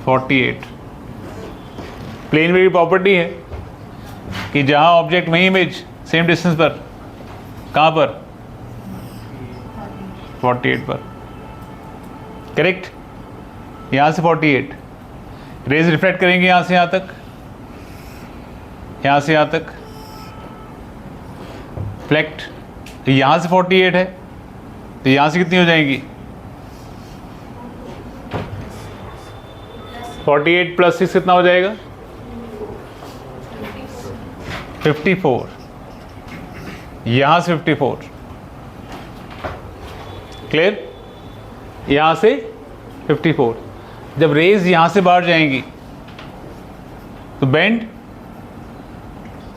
48। प्लेन वेव की प्रॉपर्टी है कि जहाँ ऑब्जेक्ट वहीं इमेज सेम डिस्टेंस पर, कहाँ पर? 48 पर। करेक्ट। यहाँ से 48 रेज रिफ्लेक्ट करेंगे यहाँ से यहाँ तक, यहाँ से यहाँ तक फ्लेक्ट। तो यहाँ से 48 है, तो यहाँ से कितनी हो जाएंगी? 48 प्लस 6 कितना हो जाएगा? 54। यहाँ से 54। क्लियर? यहाँ से 54। जब रेज यहाँ से बाहर जाएंगी तो bend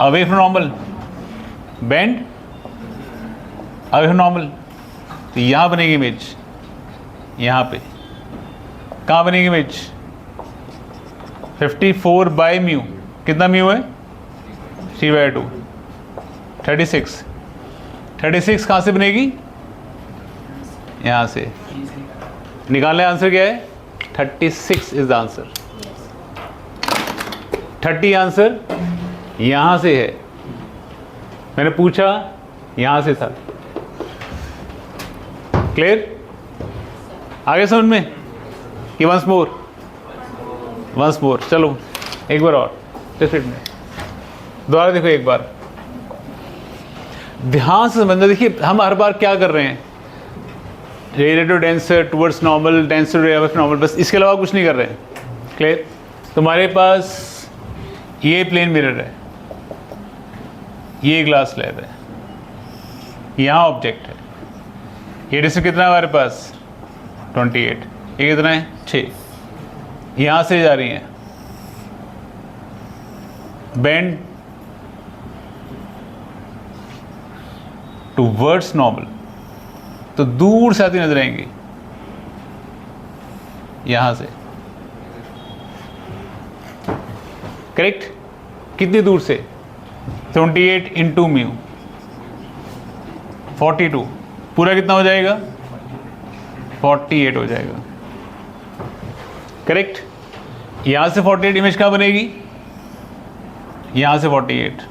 away from normal, bend away from normal, तो यहाँ बनेगी इमेज। यहाँ पे कहाँ बनेगी इमेज? 54 बाई म्यू, कितना म्यू है? 3/2, 36। 36 कहाँ से बनेगी? यहाँ से। निकालने आंसर क्या है? 36 इज द आंसर। 30 आंसर यहाँ से है, मैंने पूछा यहाँ से था। क्लियर? आगे समझ में कि वंस मोर? Once more. चलो एक बार और, जस्ट मिनट में दोबारा देखो एक बार, ध्यान से समझना। देखिए हम हर बार क्या कर रहे हैं, relative denser towards normal, denser normal, बस इसके अलावा कुछ नहीं कर रहे हैं। क्लियर? तुम्हारे पास ये प्लेन मिरर है, ये ग्लास स्लैब है, यहाँ ऑब्जेक्ट है, ये डिस्टेंस कितना है हमारे पास? 28। ये कितना है? 6। यहाँ से जा रही हैं, बेंड टुवर्ड्स नॉर्मल, तो दूर से आती नजर आएंगी यहां से। करेक्ट? कितनी दूर से? 28 इंटू म्यू 42, पूरा कितना हो जाएगा? 48 हो जाएगा। करेक्ट। यहाँ से 48 इमेज कहाँ बनेगी? यहाँ से 48,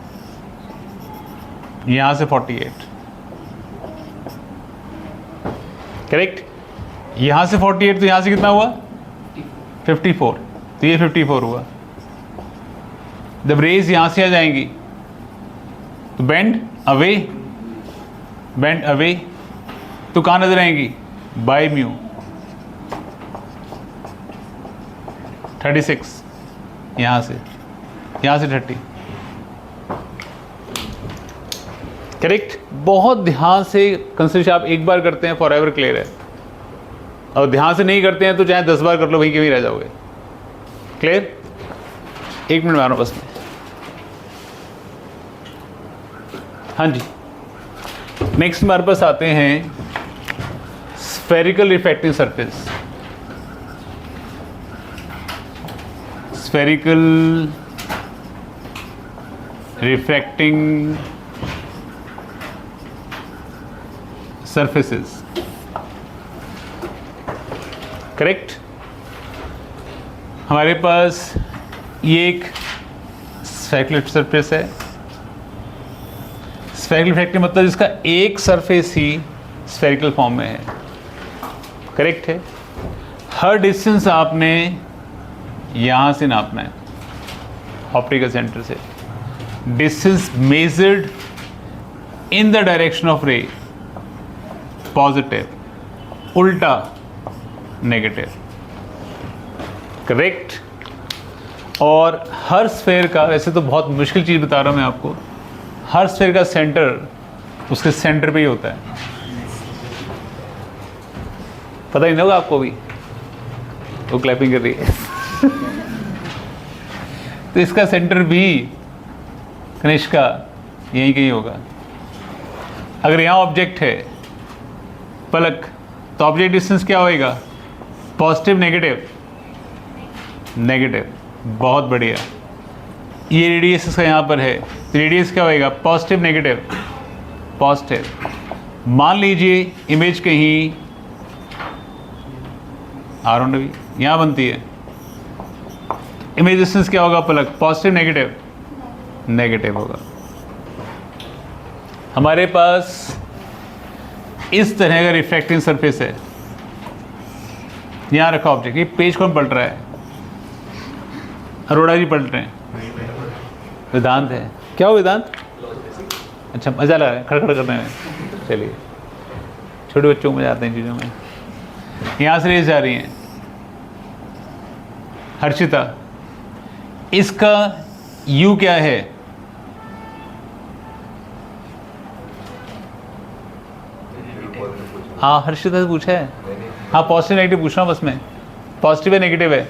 यहाँ से 48, करेक्ट। यहाँ से 48 तो यहाँ से कितना हुआ? 54, तो ये 54 हुआ। जब रेज यहाँ से आ जाएंगी तो बेंड अवे तो कहाँ नजर आएंगी? बाय म्यू 36, यहाँ से 30, करेक्ट। बहुत ध्यान से कंसिडरेशन आप एक बार करते हैं फॉर एवर क्लियर है, और ध्यान से नहीं करते हैं तो चाहे 10 बार कर लो वहीं के वहीं रह जाओगे। क्लियर? 1 मिनट मारो बस में। हाँ जी, नेक्स्ट हमारे पास आते हैं spherical refracting surface. Spherical refracting surfaces, correct. हमारे पास ये एक स्फेरिकल सरफेस है। स्फेरिकल रिफ्रैक्टिंग मतलब इसका एक सरफेस ही स्फेरिकल फॉर्म में है, करेक्ट है। हर डिस्टेंस आपने यहाँ से नापना है ऑप्टिकल सेंटर से। Distance measured in the direction of रे, पॉजिटिव, उल्टा नेगेटिव, करेक्ट। और हर स्फेयर का, वैसे तो बहुत मुश्किल चीज़ बता रहा हूँ मैं आपको, हर स्फेयर का सेंटर उसके सेंटर पे ही होता है। पता ही नहीं होगा आपको भी, वो क्लैपिंग कर रही है तो इसका सेंटर भी कनिष्का यहीं कहीं होगा। अगर यहाँ ऑब्जेक्ट है पलक, तो ऑब्जेक्ट डिस्टेंस क्या होएगा? Positive negative? नेगेटिव। बहुत बढ़िया। ये रेडियस इसका यहाँ पर है, तो रेडियस क्या होएगा? Positive negative? पॉजिटिव। मान लीजिए इमेज कहीं आर भी यहाँ बनती है, इमेज डिस्टेंस क्या होगा पलक? Positive negative? नेगेटिव होगा। हमारे पास इस तरह का रिफ्रैक्टिंग सरफेस है, यहाँ रखा ऑब्जेक्ट। ये पेज कौन पलट रहा है? अरोड़ा जी पलट रहे हैं। वेदांत है। क्या हो वेदांत? अच्छा, मज़ा लग रहा है खड़खड़ करने में। चलिए, छोटे बच्चों को मजा आते हैं चीज़ों में। यहाँ से रेस जा रही हैं। हर्षिता, इसका यू क्या है? हाँ, हर्षिता से पूछा है। हाँ, पॉजिटिव नेगेटिव पूछ रहा हूँ बस मैं। पॉजिटिव है नेगेटिव है?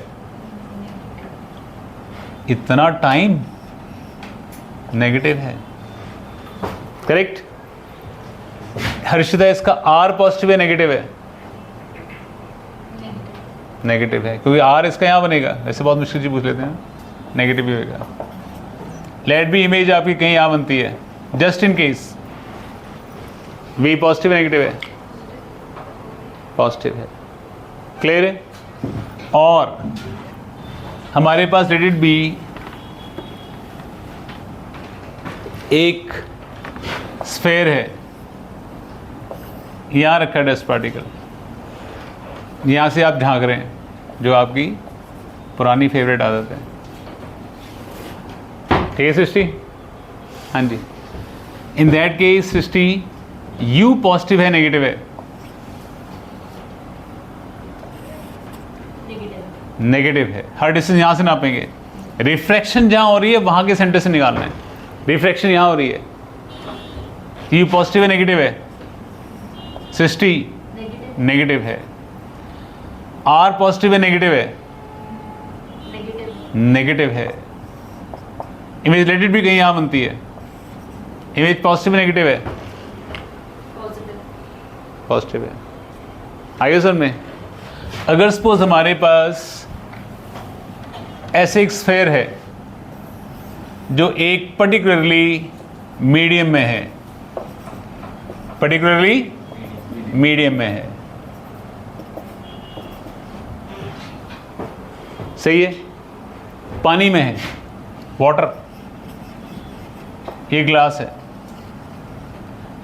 इतना टाइम नेगेटिव है, करेक्ट। हर्षिता, इसका आर पॉजिटिव है नेगेटिव है? नेगेटिव है, क्योंकि आर इसका यहाँ बनेगा। वैसे बहुत मुश्किल चीज़ पूछ लेते हैं, नेगेटिव ही होगा। लेट बी इमेज आपकी कहीं यहाँ बनती है, just in case. V positive है नेगेटिव है? पॉजिटिव है, क्लियर है। और हमारे पास लेट इट बी एक स्फेयर है, यहाँ रखा है डस्ट पार्टिकल, यहाँ से आप झांक रहे हैं, जो आपकी पुरानी फेवरेट आदत है। ठीक है सृष्टि? हाँ जी। In that case Srishti, you positive है नेगेटिव है? नेगेटिव है। हर डिस्टेंस यहाँ से नापेंगे। रिफ्रैक्शन जहाँ हो रही है वहाँ के सेंटर से निकालना है। रिफ्रैक्शन यहाँ हो रही है, यू पॉजिटिव है नेगेटिव है? सृष्टि, नेगेटिव है। आर पॉजिटिव है नेगेटिव है? नेगेटिव है। इमेज लेटेड भी कहीं यहाँ बनती है, इमेज पॉजिटिव है नेगेटिव है? पॉजिटिव है। आइए सर में, अगर सपोज हमारे पास ऐसे एक स्फेयर है जो एक पर्टिकुलरली मीडियम में है, पर्टिकुलरली मीडियम में है, सही है। पानी में है, वाटर, ये ग्लास है,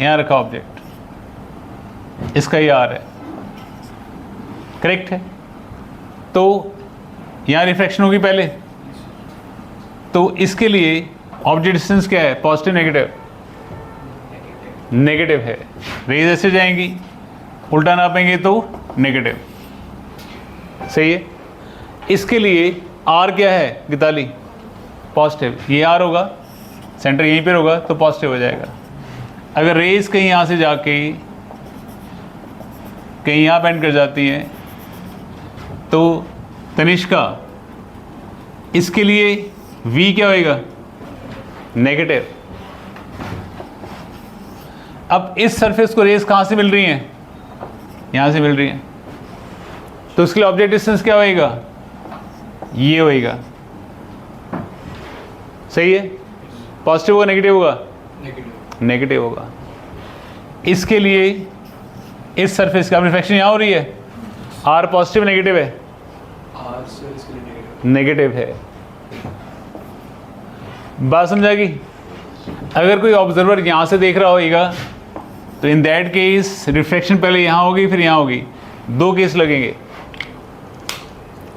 यहाँ रखा ऑब्जेक्ट, इसका ये आर है, करेक्ट है। तो यहाँ रिफ्रैक्शन होगी पहले, तो इसके लिए ऑब्जेक्ट डिस्टेंस क्या है, पॉजिटिव नेगेटिव, नेगेटिव है। रेज ऐसे जाएंगी, उल्टा नापेंगे तो नेगेटिव, सही है। इसके लिए आर क्या है गीताली, पॉजिटिव, ये आर होगा, सेंटर यहीं पर होगा तो पॉजिटिव हो जाएगा। अगर रेज कहीं यहाँ से जाके कहीं यहाँ बेंड कर जाती हैं तो तनिष्का, इसके लिए V क्या होएगा, नेगेटिव। अब इस सरफेस को रेज कहाँ से मिल रही हैं, यहाँ से मिल रही हैं, तो उसके लिए ऑब्जेक्ट डिस्टेंस क्या होएगा, ये होएगा, सही है। पॉजिटिव होगा नेगेटिव होगा, नेगेटिव होगा। इसके लिए इस सरफेस का रिफ्लेक्शन यहाँ हो रही है, आर पॉजिटिव नेगेटिव है, आर से इसके लिए नेगेटिव नेगेटिव है। बात समझा गई। अगर कोई ऑब्जर्वर यहाँ से देख रहा होगा तो इन दैट केस रिफ्लेक्शन पहले यहाँ होगी फिर यहाँ होगी, दो केस लगेंगे,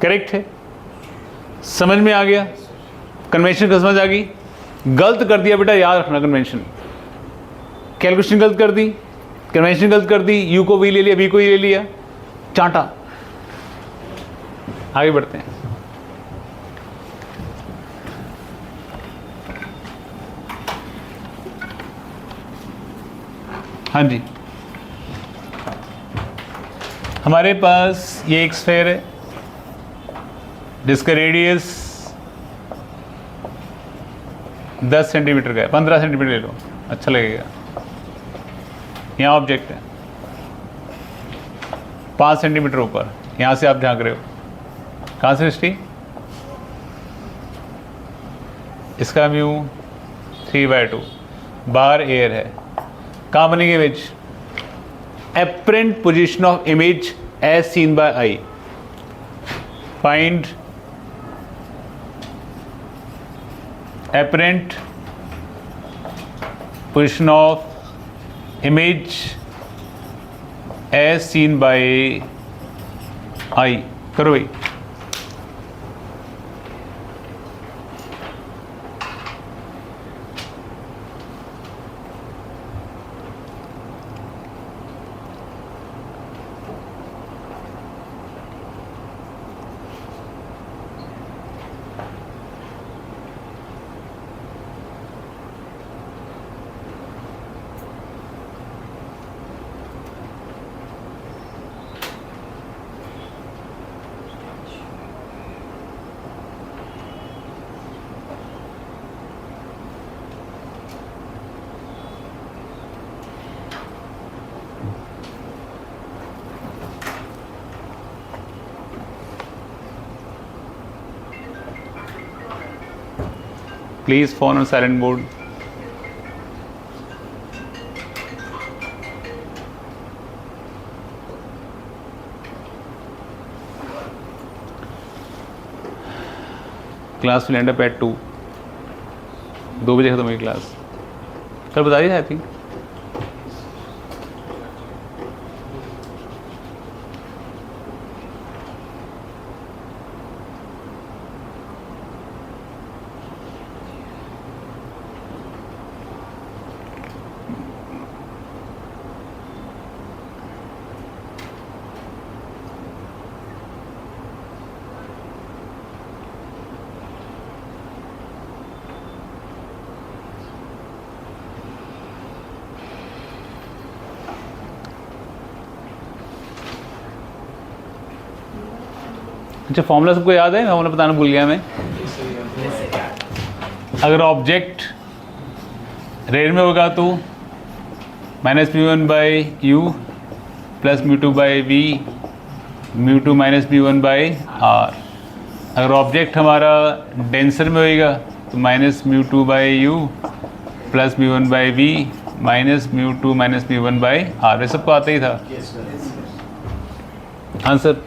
करेक्ट है। समझ में आ गया, कन्वेंशन का समझ आ गई। गलत कर दिया बेटा, याद रखना कन्वेंशन, कैलकुलेशन गलत कर दी, कन्वेंशन गलत कर दी, यू को वी ले लिया, वी को ई ले लिया, चांटा। आगे बढ़ते हैं। हाँ जी, हमारे पास ये एक स्फेयर है जिसका रेडियस 10 सेंटीमीटर का है, 15 सेंटीमीटर ले लो, अच्छा लगेगा। यहाँ ऑब्जेक्ट है 5 सेंटीमीटर ऊपर, यहाँ से आप झांक रहे हो, कहाँ से दृष्टि, इसका म्यू 3/2, बाहर एयर है, कहाँ बनेगी image, apparent position of image as seen by eye, find apparent position of image as seen by eye, करो भाई। Please phone on silent mode. Class will and up at 2 बजे खत्म होगी क्लास। कल बता दी आई थिंक। अच्छा, formula सबको याद है, फॉर्मूला बताना भूल गया मैं। अगर ऑब्जेक्ट रेयर में होगा तो -μ1/u प्लस μ2/v, μ2 -μ1/r। अगर ऑब्जेक्ट हमारा डेंसर में होएगा तो -μ2/u plus μ1/v minus μ2 -μ1/r। ये सबको आता ही था आंसर।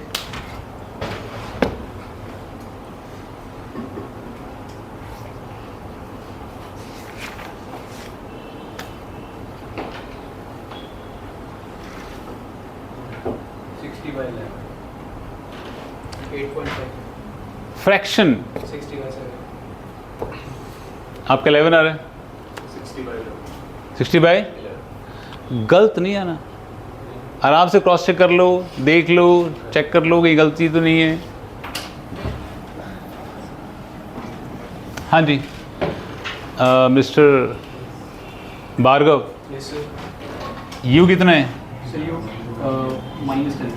8.5 फ्रैक्शन 60 by 7 आपका 11 आ रहा है 60 बाई गलत नहीं आना, आराम से क्रॉस चेक कर लो, देख लो, चेक कर लो कि गलती तो नहीं है। हाँ जी mister Bhargav, yes sir you कितना है? so you -10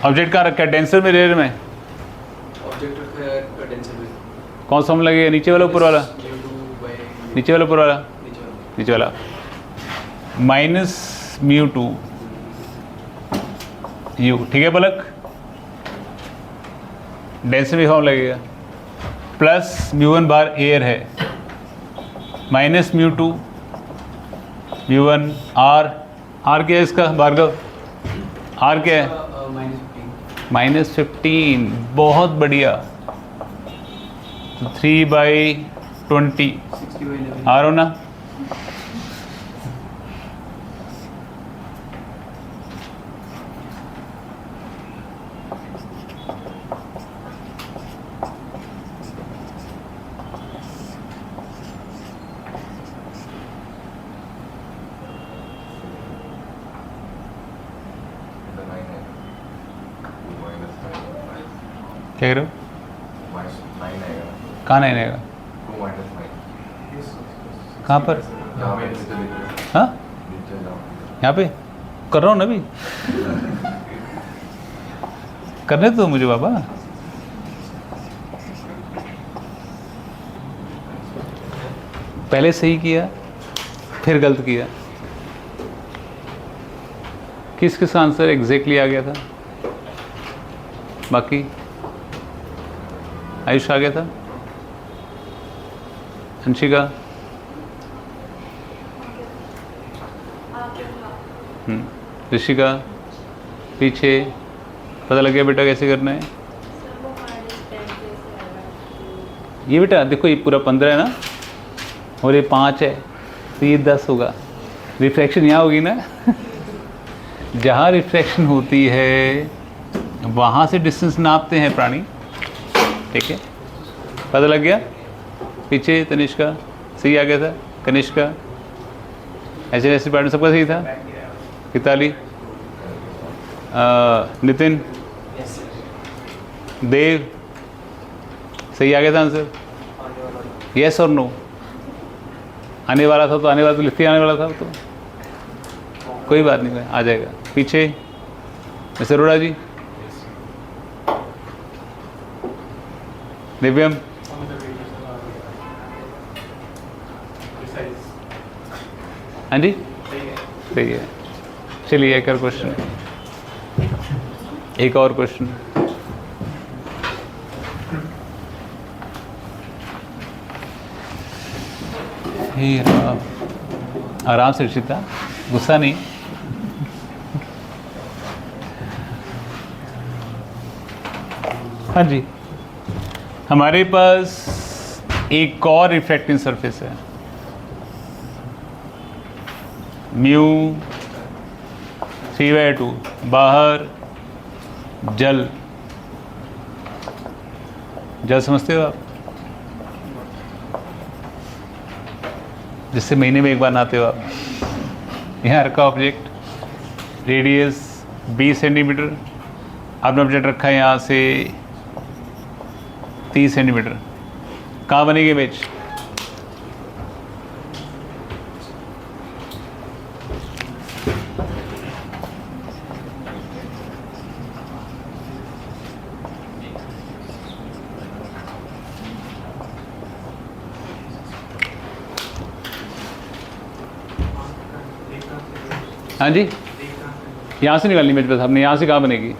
ऑब्जेक्ट कहाँ रखा है? डेंसर में, रेयर में? ऑब्जेक्ट रखा है कंडेंसर में कौन सा हम लगेगा, नीचे वाला ऊपर वाला? mu2 by नीचे वाला ऊपर वाला? नीचे वाला नीचे वाला। माइनस म्यू टू यू, ठीक है पलक? डेंसर में फॉर्म लगेगा, प्लस म्यू वन बार एयर है, minus mu two mu one R. R क्या है इसका भार्गव? आर क्या है? -15 -15, बहुत बढ़िया। 3/20 60 by 11 आ रहा हो ना? The 9 है 2 minus 9 क्या कह रहे हो? minus 9 आएगा ना, कहाँ नहीं रहेगा? 2 minus 9 कहाँ पर? यहाँ पे नीचे देखो, हाँ नीचे जाओ। यहाँ पे कर रहा हूँ ना अभी, करने दो मुझे बाबा। पहले सही किया फिर गलत किया, किस किस आंसर एग्जैक्टली आ गया था? बाकी आयुष आ गया था, अंशिका, ऋषिका, पीछे पता लग गया बेटा कैसे करना है? ये बेटा देखो, ये पूरा 15 है ना, और ये 5 है, तो ये 10 होगा। रिफ्रैक्शन यहाँ होगी ना जहाँ रिफ्रैक्शन होती है वहाँ से डिस्टेंस नापते हैं प्राणी, ठीक है? पता लग गया? पीछे तनिष्का सही आ गया था, कनिष्का ऐसे ऐसे पैटर्न सबका सही था। किताली, नितिन, देव सही आ गया था आंसर? यस और नो? आने वाला था तो आने वाला तो लिखते आने वाला था, तो कोई बात नहीं, आ जाएगा। पीछे मिस्टर अरोड़ा जी, दिव्यम, हाँ जी सही है। चलिए एक और क्वेश्चन, एक और क्वेश्चन। आराम से ऋषिता, गुस्सा नहीं। हाँ जी, हमारे पास एक और रिफ्रैक्टिंग सरफेस है, म्यू 3/2, बाहर जल, जल समझते हो आप? जिससे महीने में एक बार नहाते हो आप। यहाँ रखा ऑब्जेक्ट, रेडियस 20 सेंटीमीटर, आपने ऑब्जेक्ट रखा है यहाँ से 30 सेंटीमीटर। कहाँ बनेगी इमेज? हाँ जी, यहाँ से निकालनी इमेज बस आपने, यहाँ से कहाँ बनेगी?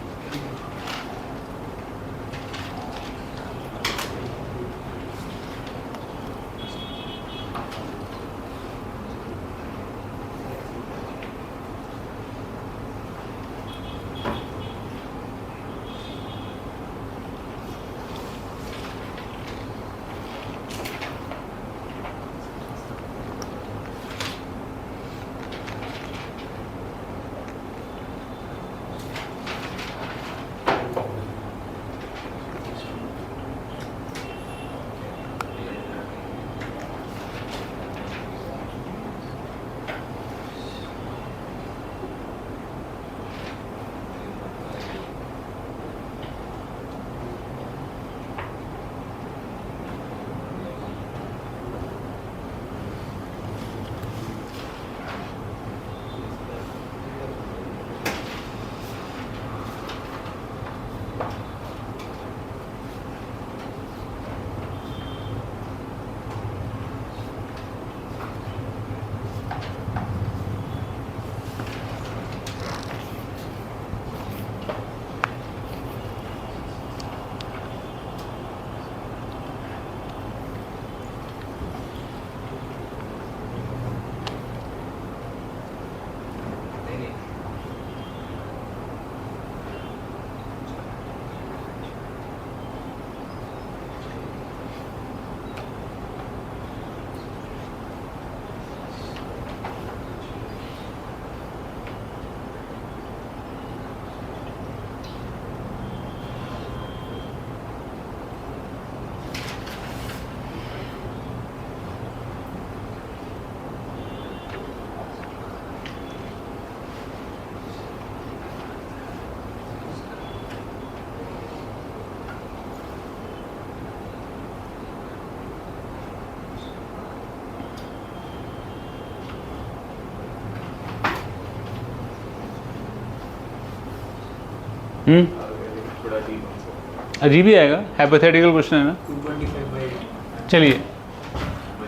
थोड़ा डीप आंसर। अजीब ही आएगा, हाइपोथेटिकल क्वेश्चन है ना। 225/8 चलिए,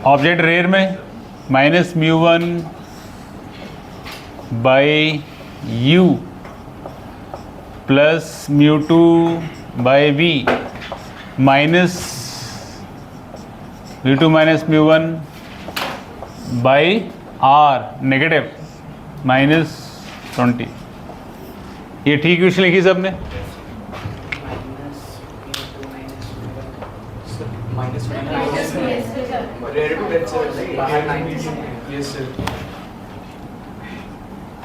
ऑब्जेक्ट रेयर में minus mu one by u plus mu two by v minus mu two minus mu one by R negative minus 20। ये ठीक क्वेश्चन लिखी सबने? माइनस रेयर टू डेंस है बाहर 9 यस सर।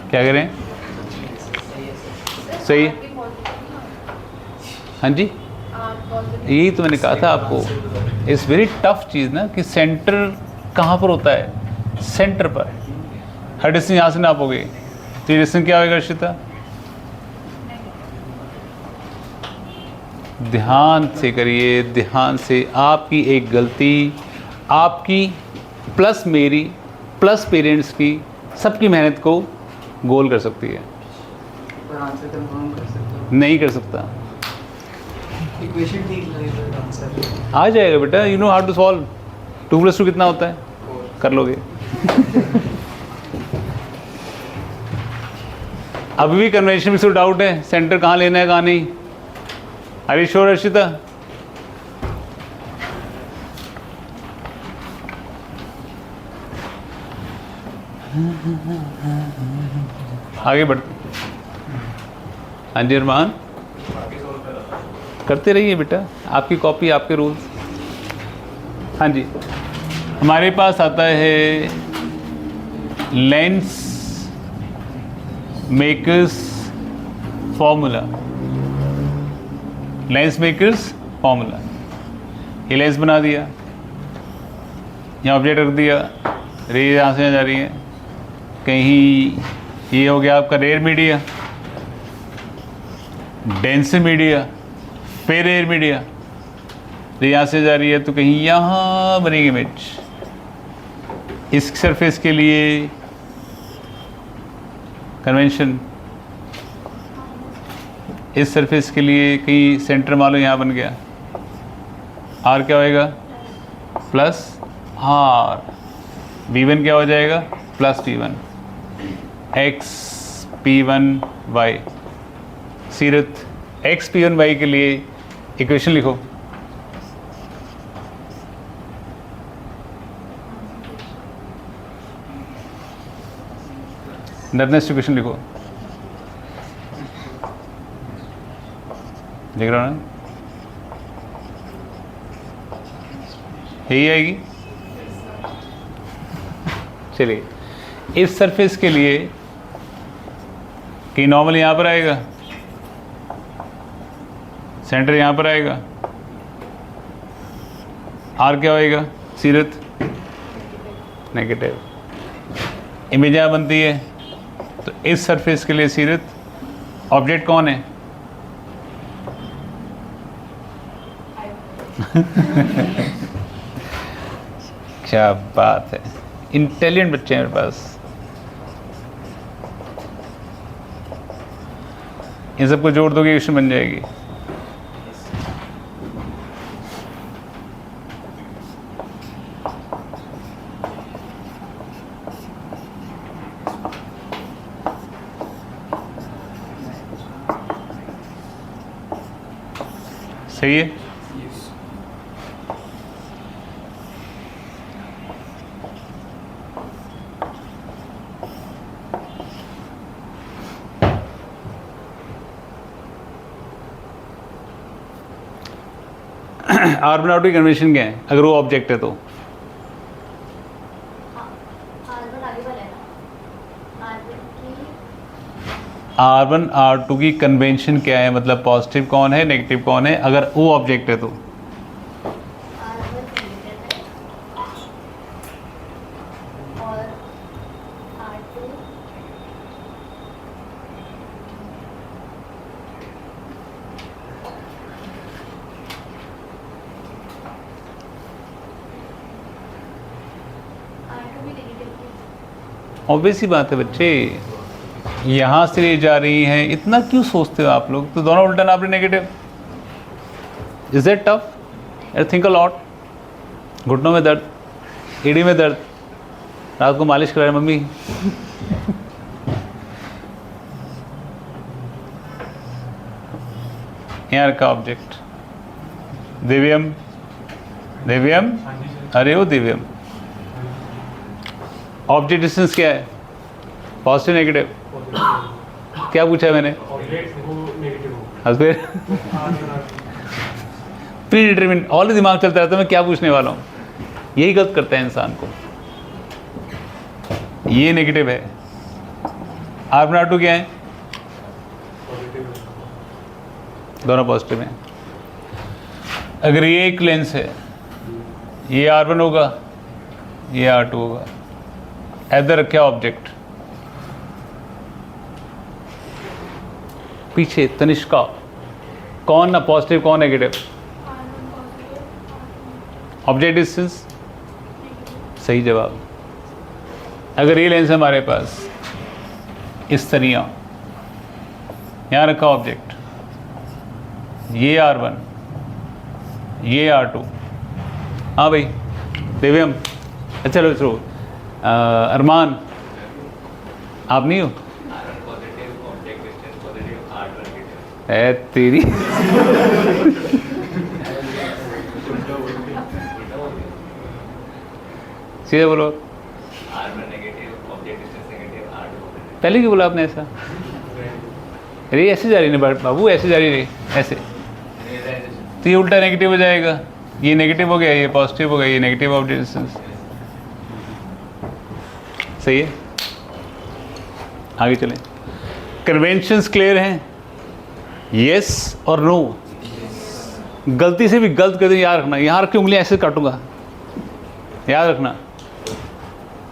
क्या करें? सही। हाँ जी, यही तो मैंने कहा था आपको, इट्स वेरी टफ चीज़ ना कि सेंटर कहाँ पर होता है, सेंटर पर। हर डिस्टेंस यहाँ से नापोगे तो ये डिस्टेंस क्या होगा अर्शिता? ध्यान से करिए, ध्यान से। आपकी एक गलती आपकी प्लस मेरी प्लस पेरेंट्स की सबकी मेहनत को गोल कर सकती है। पर आंसर कंफर्म कर सकते हो। नहीं कर सकता। इक्वेशन ठीक लगे तो आंसर आ जाएगा बेटा, you know how to solve. 2 + 2 कितना होता है? कर लोगे। अभी भी कन्वेंशन में डाउट है, सेंटर कहाँ लेना है कहाँ नहीं। Are you sure Arshita? आगे बढ़। हाँ जी अरमान, करते रहिए बेटा, आपकी कॉपी आपके रूल्स। हाँ जी, हमारे पास आता है lens makers formula. Lens makers formula, ये लेंस बना दिया, यहाँ ऑब्जेक्ट रख दिया, रे यहाँ से जा रही है, कहीं ये हो गया आपका रेयर मीडिया, डेंस मीडिया, फिर रेयर मीडिया, रे यहाँ से जा रही है तो कहीं यहाँ बनेगी इमेज। इस सरफेस के लिए कन्वेंशन, इस सरफेस के लिए कहीं सेंटर मान लो यहाँ बन गया, आर क्या होएगा? Plus are. V1 क्या हो जाएगा? Plus P1 x P1 y। सीरत, x P1 y के लिए इक्वेशन लिखो। नर्नेस्ट इक्वेशन लिखो। देख रहा हूँ ना, यही आएगी। चलिए, इस सरफेस के लिए कि नॉर्मल यहाँ पर आएगा, सेंटर यहाँ पर आएगा, आर क्या होएगा? सीरत, नेगेटिव। इमेज यहाँ बनती है तो इस सरफेस के लिए सीरत ऑब्जेक्ट कौन है? क्या बात है, इंटेलिजेंट बच्चे हैं मेरे पास। इन सबको जोड़ दोगे क्वेश्चन बन जाएगी। सही है। R1 R2 की कन्वेंशन क्या है अगर वो ऑब्जेक्ट है तो? R1 R2 की कन्वेंशन क्या है, मतलब पॉजिटिव कौन है नेगेटिव कौन है अगर वो ऑब्जेक्ट है तो? ऑब्वियस ही बात है बच्चे, यहाँ से ले जा रही हैं, इतना क्यों सोचते हो आप लोग? तो दोनों उल्टा नाप रहे negative. Is that tough? Think a lot. घुटनों में दर्द, एड़ी में दर्द, रात को मालिश करा रहे मम्मी। यहाँ रखा ऑब्जेक्ट, दिव्यम, दिव्यम, अरे वो दिव्यम। ऑब्जेक्ट डिस्टेंस क्या है? Positive negative? क्या पूछा है मैंने? फिर प्री डिटरमिन ऑल दिमाग चलता रहता है, मैं क्या पूछने वाला हूँ। यही गलत करता है इंसान को। ये नेगेटिव है, R1 R2 क्या है? दोनों पॉजिटिव हैं। अगर ये एक लेंस है, ये R1 होगा, ये R2 होगा। इधर रखा ऑब्जेक्ट, पीछे तनिष्का, कौन ना पॉजिटिव कौन नेगेटिव? ऑब्जेक्ट डिस्टेंस सही जवाब। अगर ये लेंस है हमारे पास, इस तनिया, यहाँ रखा ऑब्जेक्ट, ये R1, ये R2। हाँ भाई दिव्यम, अच्छा लो अरमान, आप नहीं हो? है तेरी। सीधे बोलो। पहले क्यों बोला आपने ऐसा? अरे ऐसे जा रही नहीं बाबू, ऐसे जा रही रही, ऐसे तो ये उल्टा नेगेटिव हो जाएगा। ये नेगेटिव हो गया, ये पॉजिटिव हो गया, ये नेगेटिव ऑब्जेक्ट डिस्टेंस। सही है, आगे चलें। कन्वेंशंस क्लियर हैं? यस और नो। गलती से भी गलत कर दें, याद रखना। यहाँ रख के उंगलियाँ ऐसे काटूंगा, याद रखना।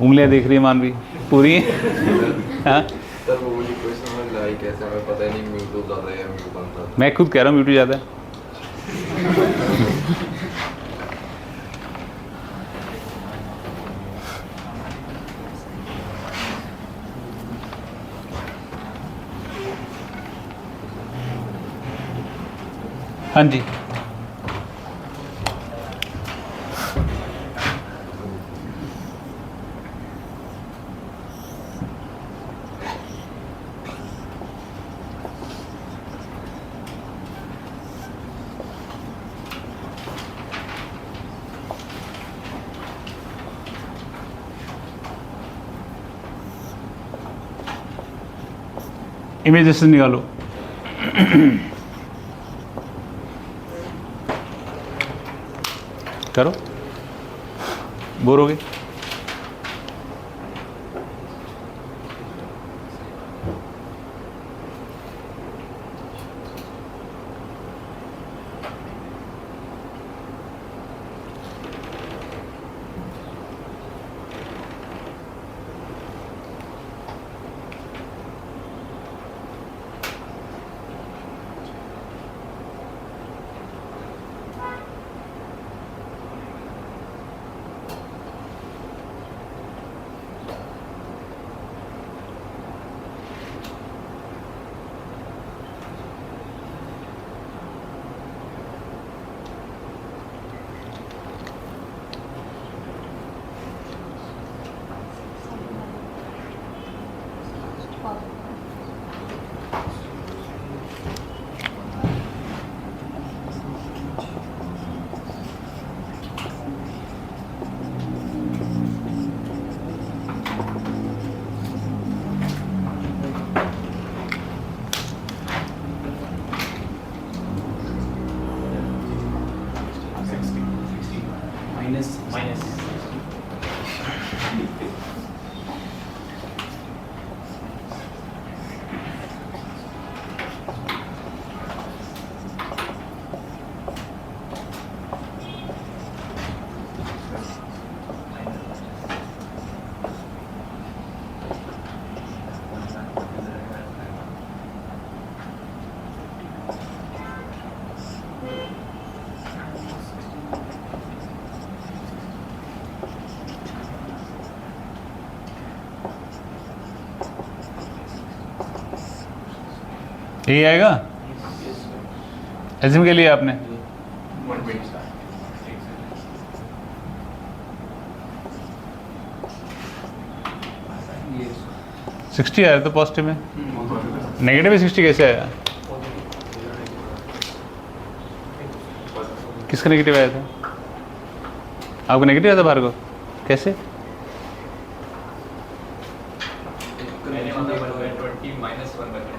उंगलियाँ देख रही है मानवी पूरी। हाँ सर वो मुझे कोई समझ नहीं आई कैसे, हमें पता ही नहीं म्यूटू ज़्यादा है या म्यूट कम था। मैं खुद कह रहा हूँ म्यूटू ज़्यादा है। हाँ जी, इमेजेस निकालो। करो, बोर हो गए? माइनस यही आएगा एज्यूम के लिए आपने 120 Yes. 60 आया तो पॉजिटिव में, नेगेटिव में 60 कैसे आया? किसका नेगेटिव आया था? आपको नेगेटिव आया था भार्गव? कैसे? मैंने मतलब 20 माइनस 1 बचा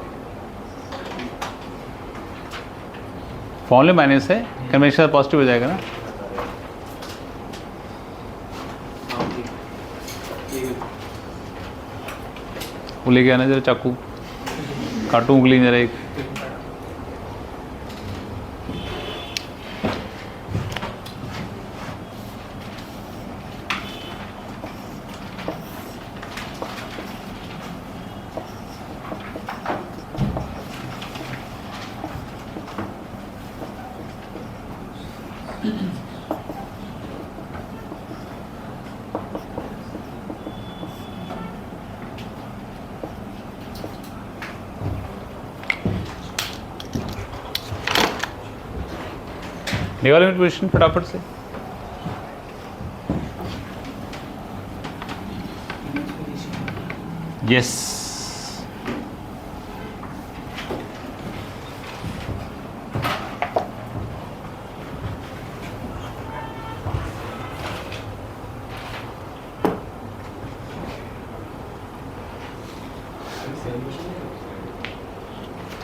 फॉर्मूले माइनस है, कन्वेंशन पॉजिटिव हो जाएगा ना। हाँ, ठीक। ठीक है। वो लेके आना जरा, चाकू काटू उंगली जरा एक। निकालो लिमिट पोजीशन फटाफट से। यस,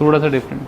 थोड़ा सा different.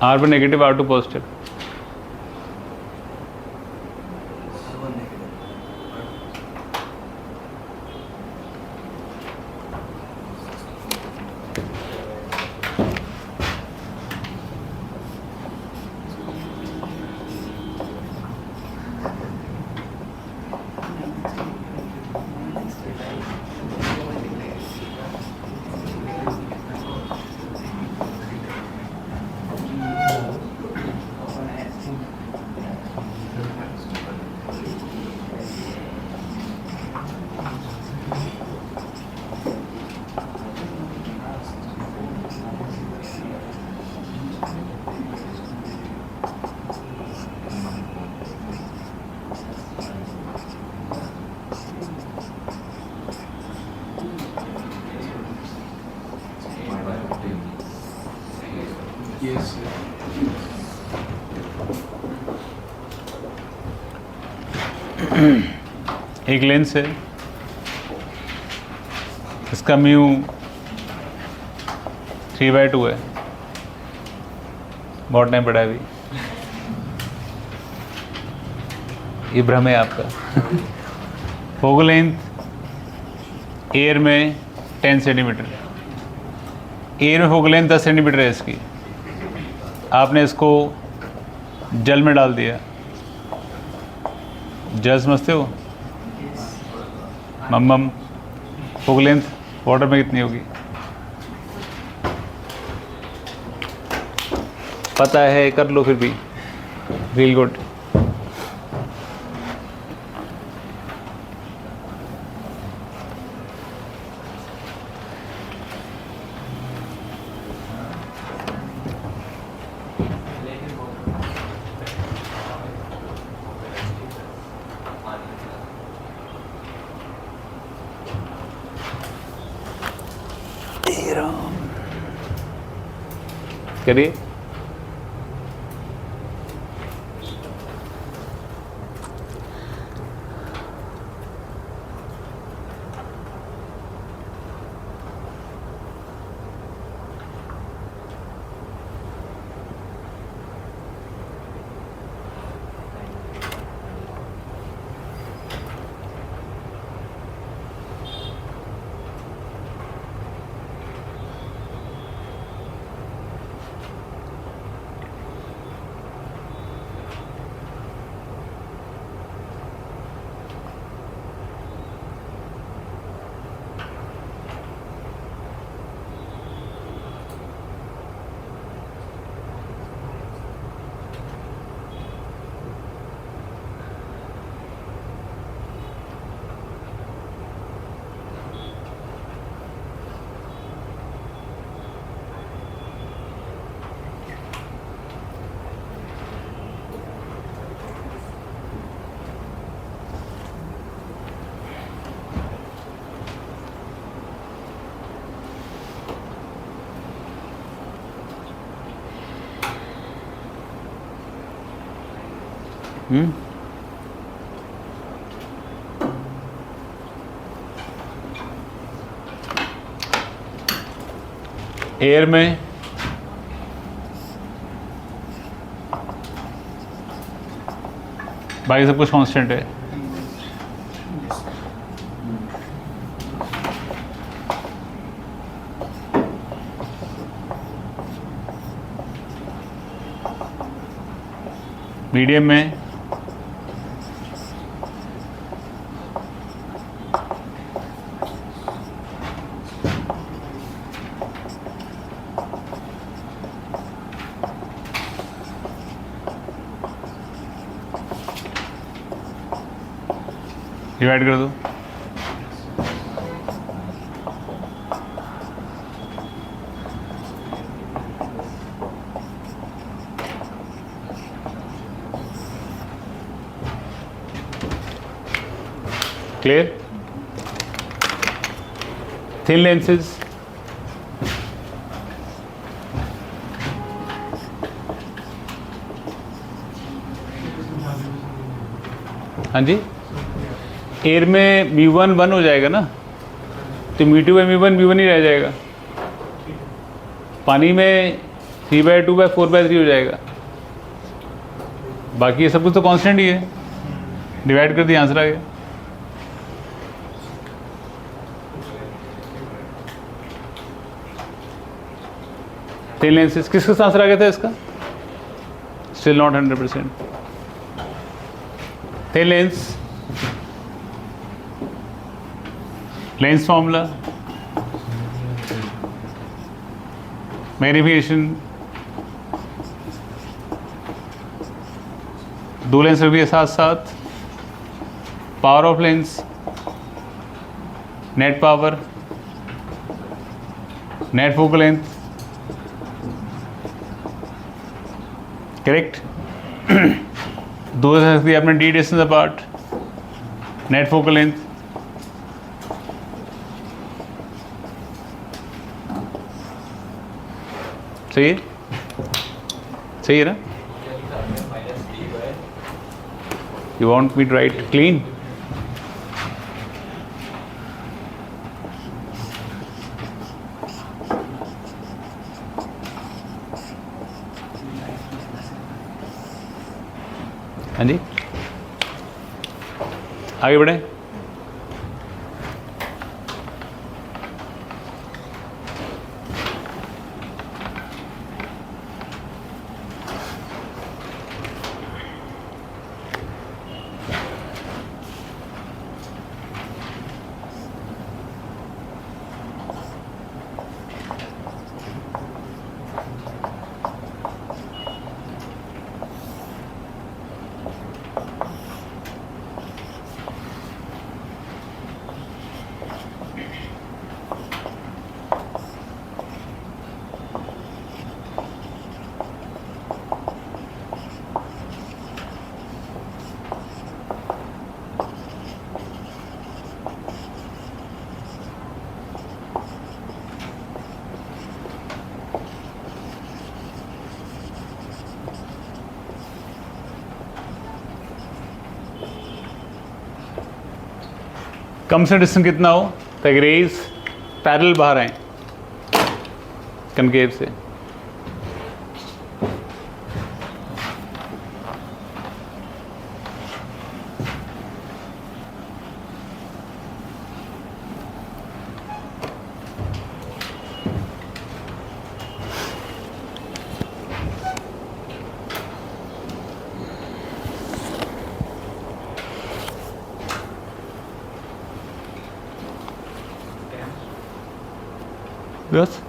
R1 negative, R2 positive. Yes. एक लेंस है, इसका म्यू 3/2 है, बहुत टाइम पड़ा है अभी। ये भ्रम है आपका। फोकल लेंथ एयर में 10 सेंटीमीटर, एयर में फोकल लेंथ 10 सेंटीमीटर है इसकी। आपने इसको जल में डाल दिया, जल समझते हो? मम्मम फोकल लेंथ वाटर में कितनी होगी? पता है, कर लो फिर भी। Real good. करिए। एयर में बाकी सब कुछ कांस्टेंट है। मीडियम में डिवाइड कर दो। क्लियर? थिन लेंसेज हाँ जी, एयर में μ1 1 हो जाएगा ना, तो μ2 बाई μ1 ही रह जाएगा। पानी में 3/2/4/3 हो जाएगा। बाकी ये सब कुछ तो कांस्टेंट ही है। डिवाइड कर दिया, आंसर आ गया। थिन लेंसेज किसका आंसर आ गया था इसका? Still not 100%। Thin lens, lens formula, magnification, दो लेंस रख दिए साथ साथ, power of lens, net power, net focal length, correct. दो रख दिए आपने D distance apart, net focal length, सही है, सही है ना? You want me to write clean? हाँ जी, आगे बढ़े। कम से डिस्टेंस कितना हो ताकि रेज पैरेलल बाहर आए कनकेव से। बस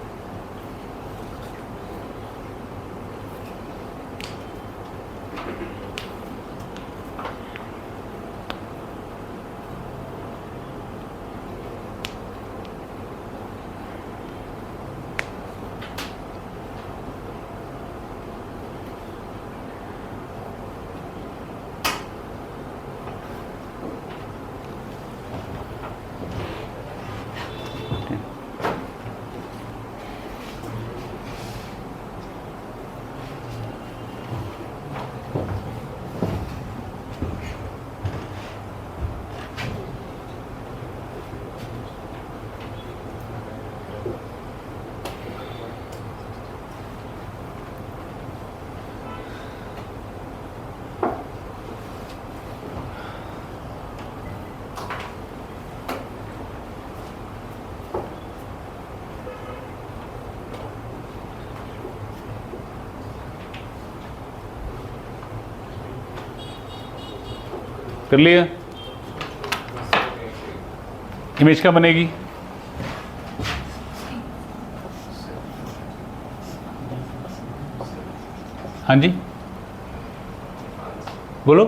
कर लिया। इमेज क्या बनेगी? हाँ जी बोलो।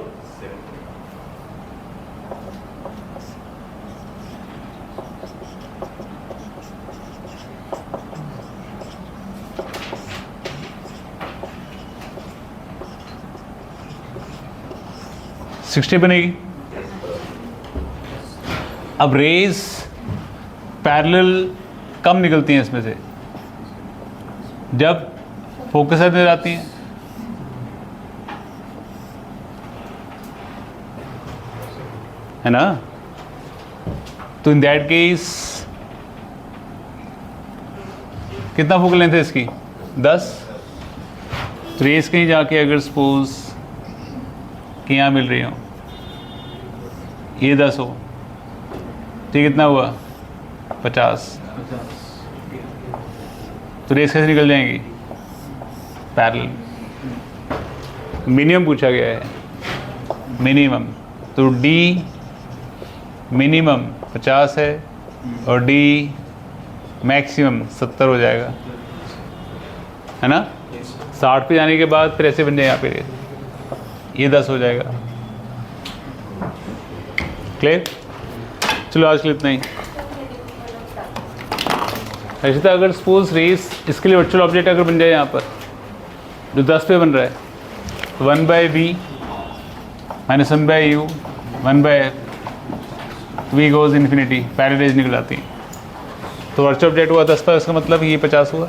सिक्सटी बनेगी। अब रेज पैरेलल कम निकलती हैं इसमें से जब फोकस नजर आती हैं। है ना? तो इन दैट केस कितना फोकल लेंथ है इसकी? 10। तो रेस कहीं जाके अगर सपोज कि यहाँ मिल रही हो, ये 10 हो, तो ये कितना हुआ? 50। तो रेस कैसे निकल जाएंगी? पैरेलल। मिनिमम पूछा गया है, मिनिमम। तो डी मिनिमम 50 है और डी मैक्सिमम 70 हो जाएगा, है ना? 60 पे जाने के बाद फिर ऐसे बन जाए, यहाँ पे ये 10 हो जाएगा। क्लियर? चलो आज के लिए इतना ही। हर्षिता, अगर सपोज रेस इसके लिए वर्चुअल ऑब्जेक्ट अगर बन जाए यहाँ पर जो 10 पे बन रहा है, 1/v minus 1/u 1/f, v goes infinity, parallel raise निकल आती है। तो वर्चुअल ऑब्जेक्ट हुआ 10 पर, इसका मतलब ये 50 हुआ।